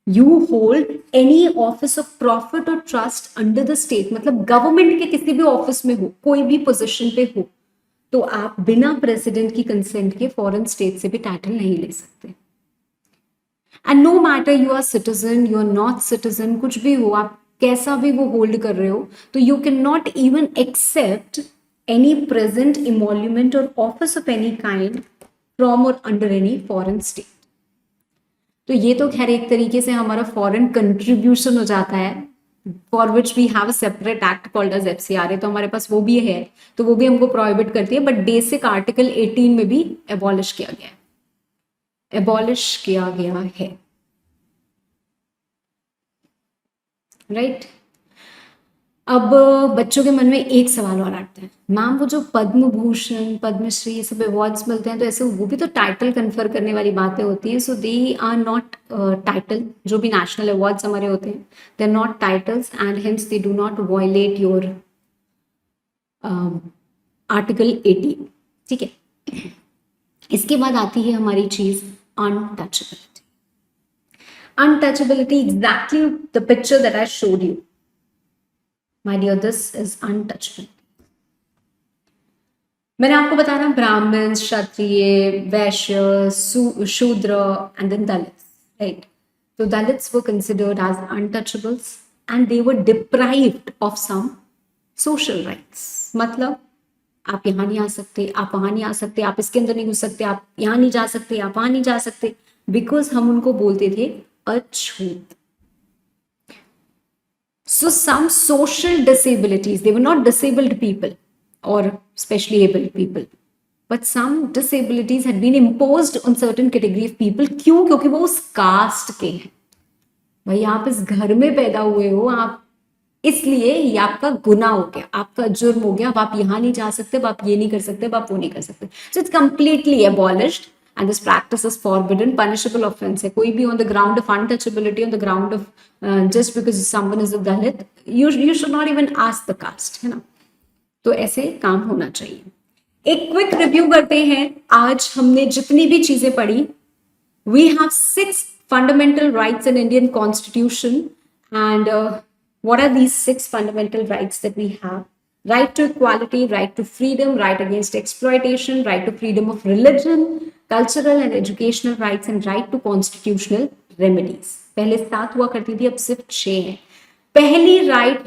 you hold any office of profit और ट्रस्ट अंडर द स्टेट, मतलब गवर्नमेंट के किसी भी ऑफिस में हो, कोई भी पोजीशन पे हो, तो आप बिना प्रेसिडेंट की कंसेंट के फॉरेन स्टेट से भी टाइटल नहीं ले सकते। And no matter you are citizen, you are not citizen, कुछ भी हो, आप कैसा भी वो होल्ड कर रहे हो, तो you can not even accept any present emolument और office of any kind from और अंडर एनी फॉरेन स्टेट। तो ये तो खैर एक तरीके से हमारा फॉरेन कंट्रीब्यूशन हो जाता है, for which we have a separate act called as FCRA, तो हमारे पास वो भी है, तो वो भी हमको प्रोहिबिट करती है। बट बेसिक आर्टिकल 18 में भी एबॉलिश किया गया है, एबॉलिश किया गया है, राइट? अब बच्चों के मन में एक सवाल और आता है, मैम वो जो पद्म भूषण, पद्मश्री, ये सब अवार्ड्स मिलते हैं, तो ऐसे वो भी तो टाइटल कन्फर करने वाली बातें होती हैं। So they are not title. जो भी नेशनल अवार्ड्स हमारे होते हैं, they are not titles and hence they do not violate your article 18, ठीक है? इसके बाद आती है हमारी चीज untouchability. Untouchability, exactly the picture that I showed you. My dear, this is untouchable. मैंने आपको बताया ब्राह्मण, क्षत्रिय, वैश्य, शूद्र एंड देन दलित्स, राइट? तो Dalits were considered as untouchables and they were deprived of some social rights. मतलब आप यहाँ नहीं आ सकते, आप वहां नहीं आ सकते, आप इसके अंदर नहीं घुस सकते, आप यहाँ नहीं जा सकते, आप वहां नहीं जा सकते, बिकॉज हम उनको बोलते थे अछूत. So some social disabilities, they were not disabled people or specially able people, but some disabilities had been imposed on certain category of people. क्यों? क्योंकि वो उस कास्ट के हैं. भाई आप इस घर में पैदा हुए हो, आप इसलिए ये आपका गुनाह हो गया, आपका जुर्म हो गया, अब आप यहाँ नहीं जा सकते, अब आप ये नहीं कर सकते, अब आप वो नहीं कर सकते. So it's completely abolished. And this practice is forbidden, punishable offense है. कोई भी on the ground of untouchability, on the ground of just because someone is a Dalit, you should not even ask the caste, है ना? तो ऐसे काम होना चाहिए. एक क्विक रिव्यू करते हैं. आज हमने जितनी भी चीजें पढ़ी, we have 6 fundamental rights in Indian Constitution, and what are these 6 fundamental rights that we have? Right to equality, right to freedom, right against exploitation, right to freedom of religion, cultural and educational rights, and right to constitutional remedies. पहले 7 हुआ करती थी, अब सिर्फ 6 है. पहली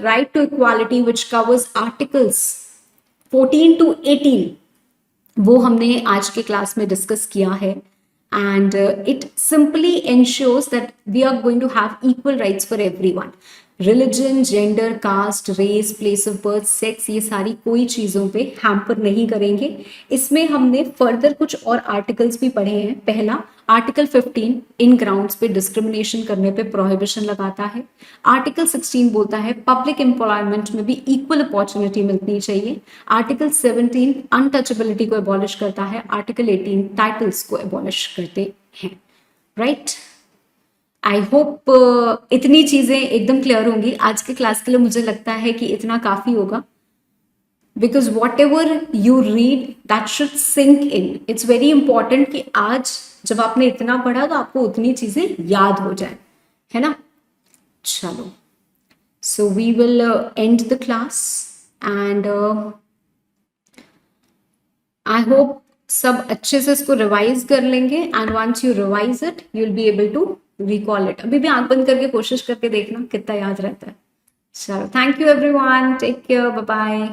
right to equality, which covers articles 14 to 18, वो हमने आज के क्लास में डिस्कस किया है. And it simply ensures that we are going to have equal rights for everyone. Religion, gender, caste, race, place of birth, sex, ये सारी कोई चीज़ों पे हैम्पर नहीं करेंगे। इसमें हमने फर्दर कुछ और आर्टिकल्स भी पढ़े हैं। पहला आर्टिकल 15 इन ग्राउंड्स पे डिस्क्रिमिनेशन करने पे प्रोहिबिशन लगाता है। आर्टिकल 16 बोलता है पब्लिक एम्प्लॉयमेंट में भी इक्वल अपॉर्चुनिटी मिलनी चाहिए। आर्टिकल 17 अनटचेबिलिटी को एबॉलिश करता है। आर्टिकल 18 टाइटल्स को एबॉलिश करते हैं। राइट, आई होप इतनी चीजें एकदम क्लियर होंगी। आज के क्लास के लिए मुझे लगता है कि इतना काफी होगा, because whatever you read that should sink in. It's very important कि आज जब आपने इतना पढ़ा तो आपको उतनी चीजें याद हो जाए, है ना। चलो, so we will end the class and I hope सब अच्छे से इसको रिवाइज कर लेंगे and once you revise it you will be able to recall it. अभी भी आंख बंद करके कोशिश करके देखना कितना याद रहता है। चलो, thank you everyone, take care, bye bye.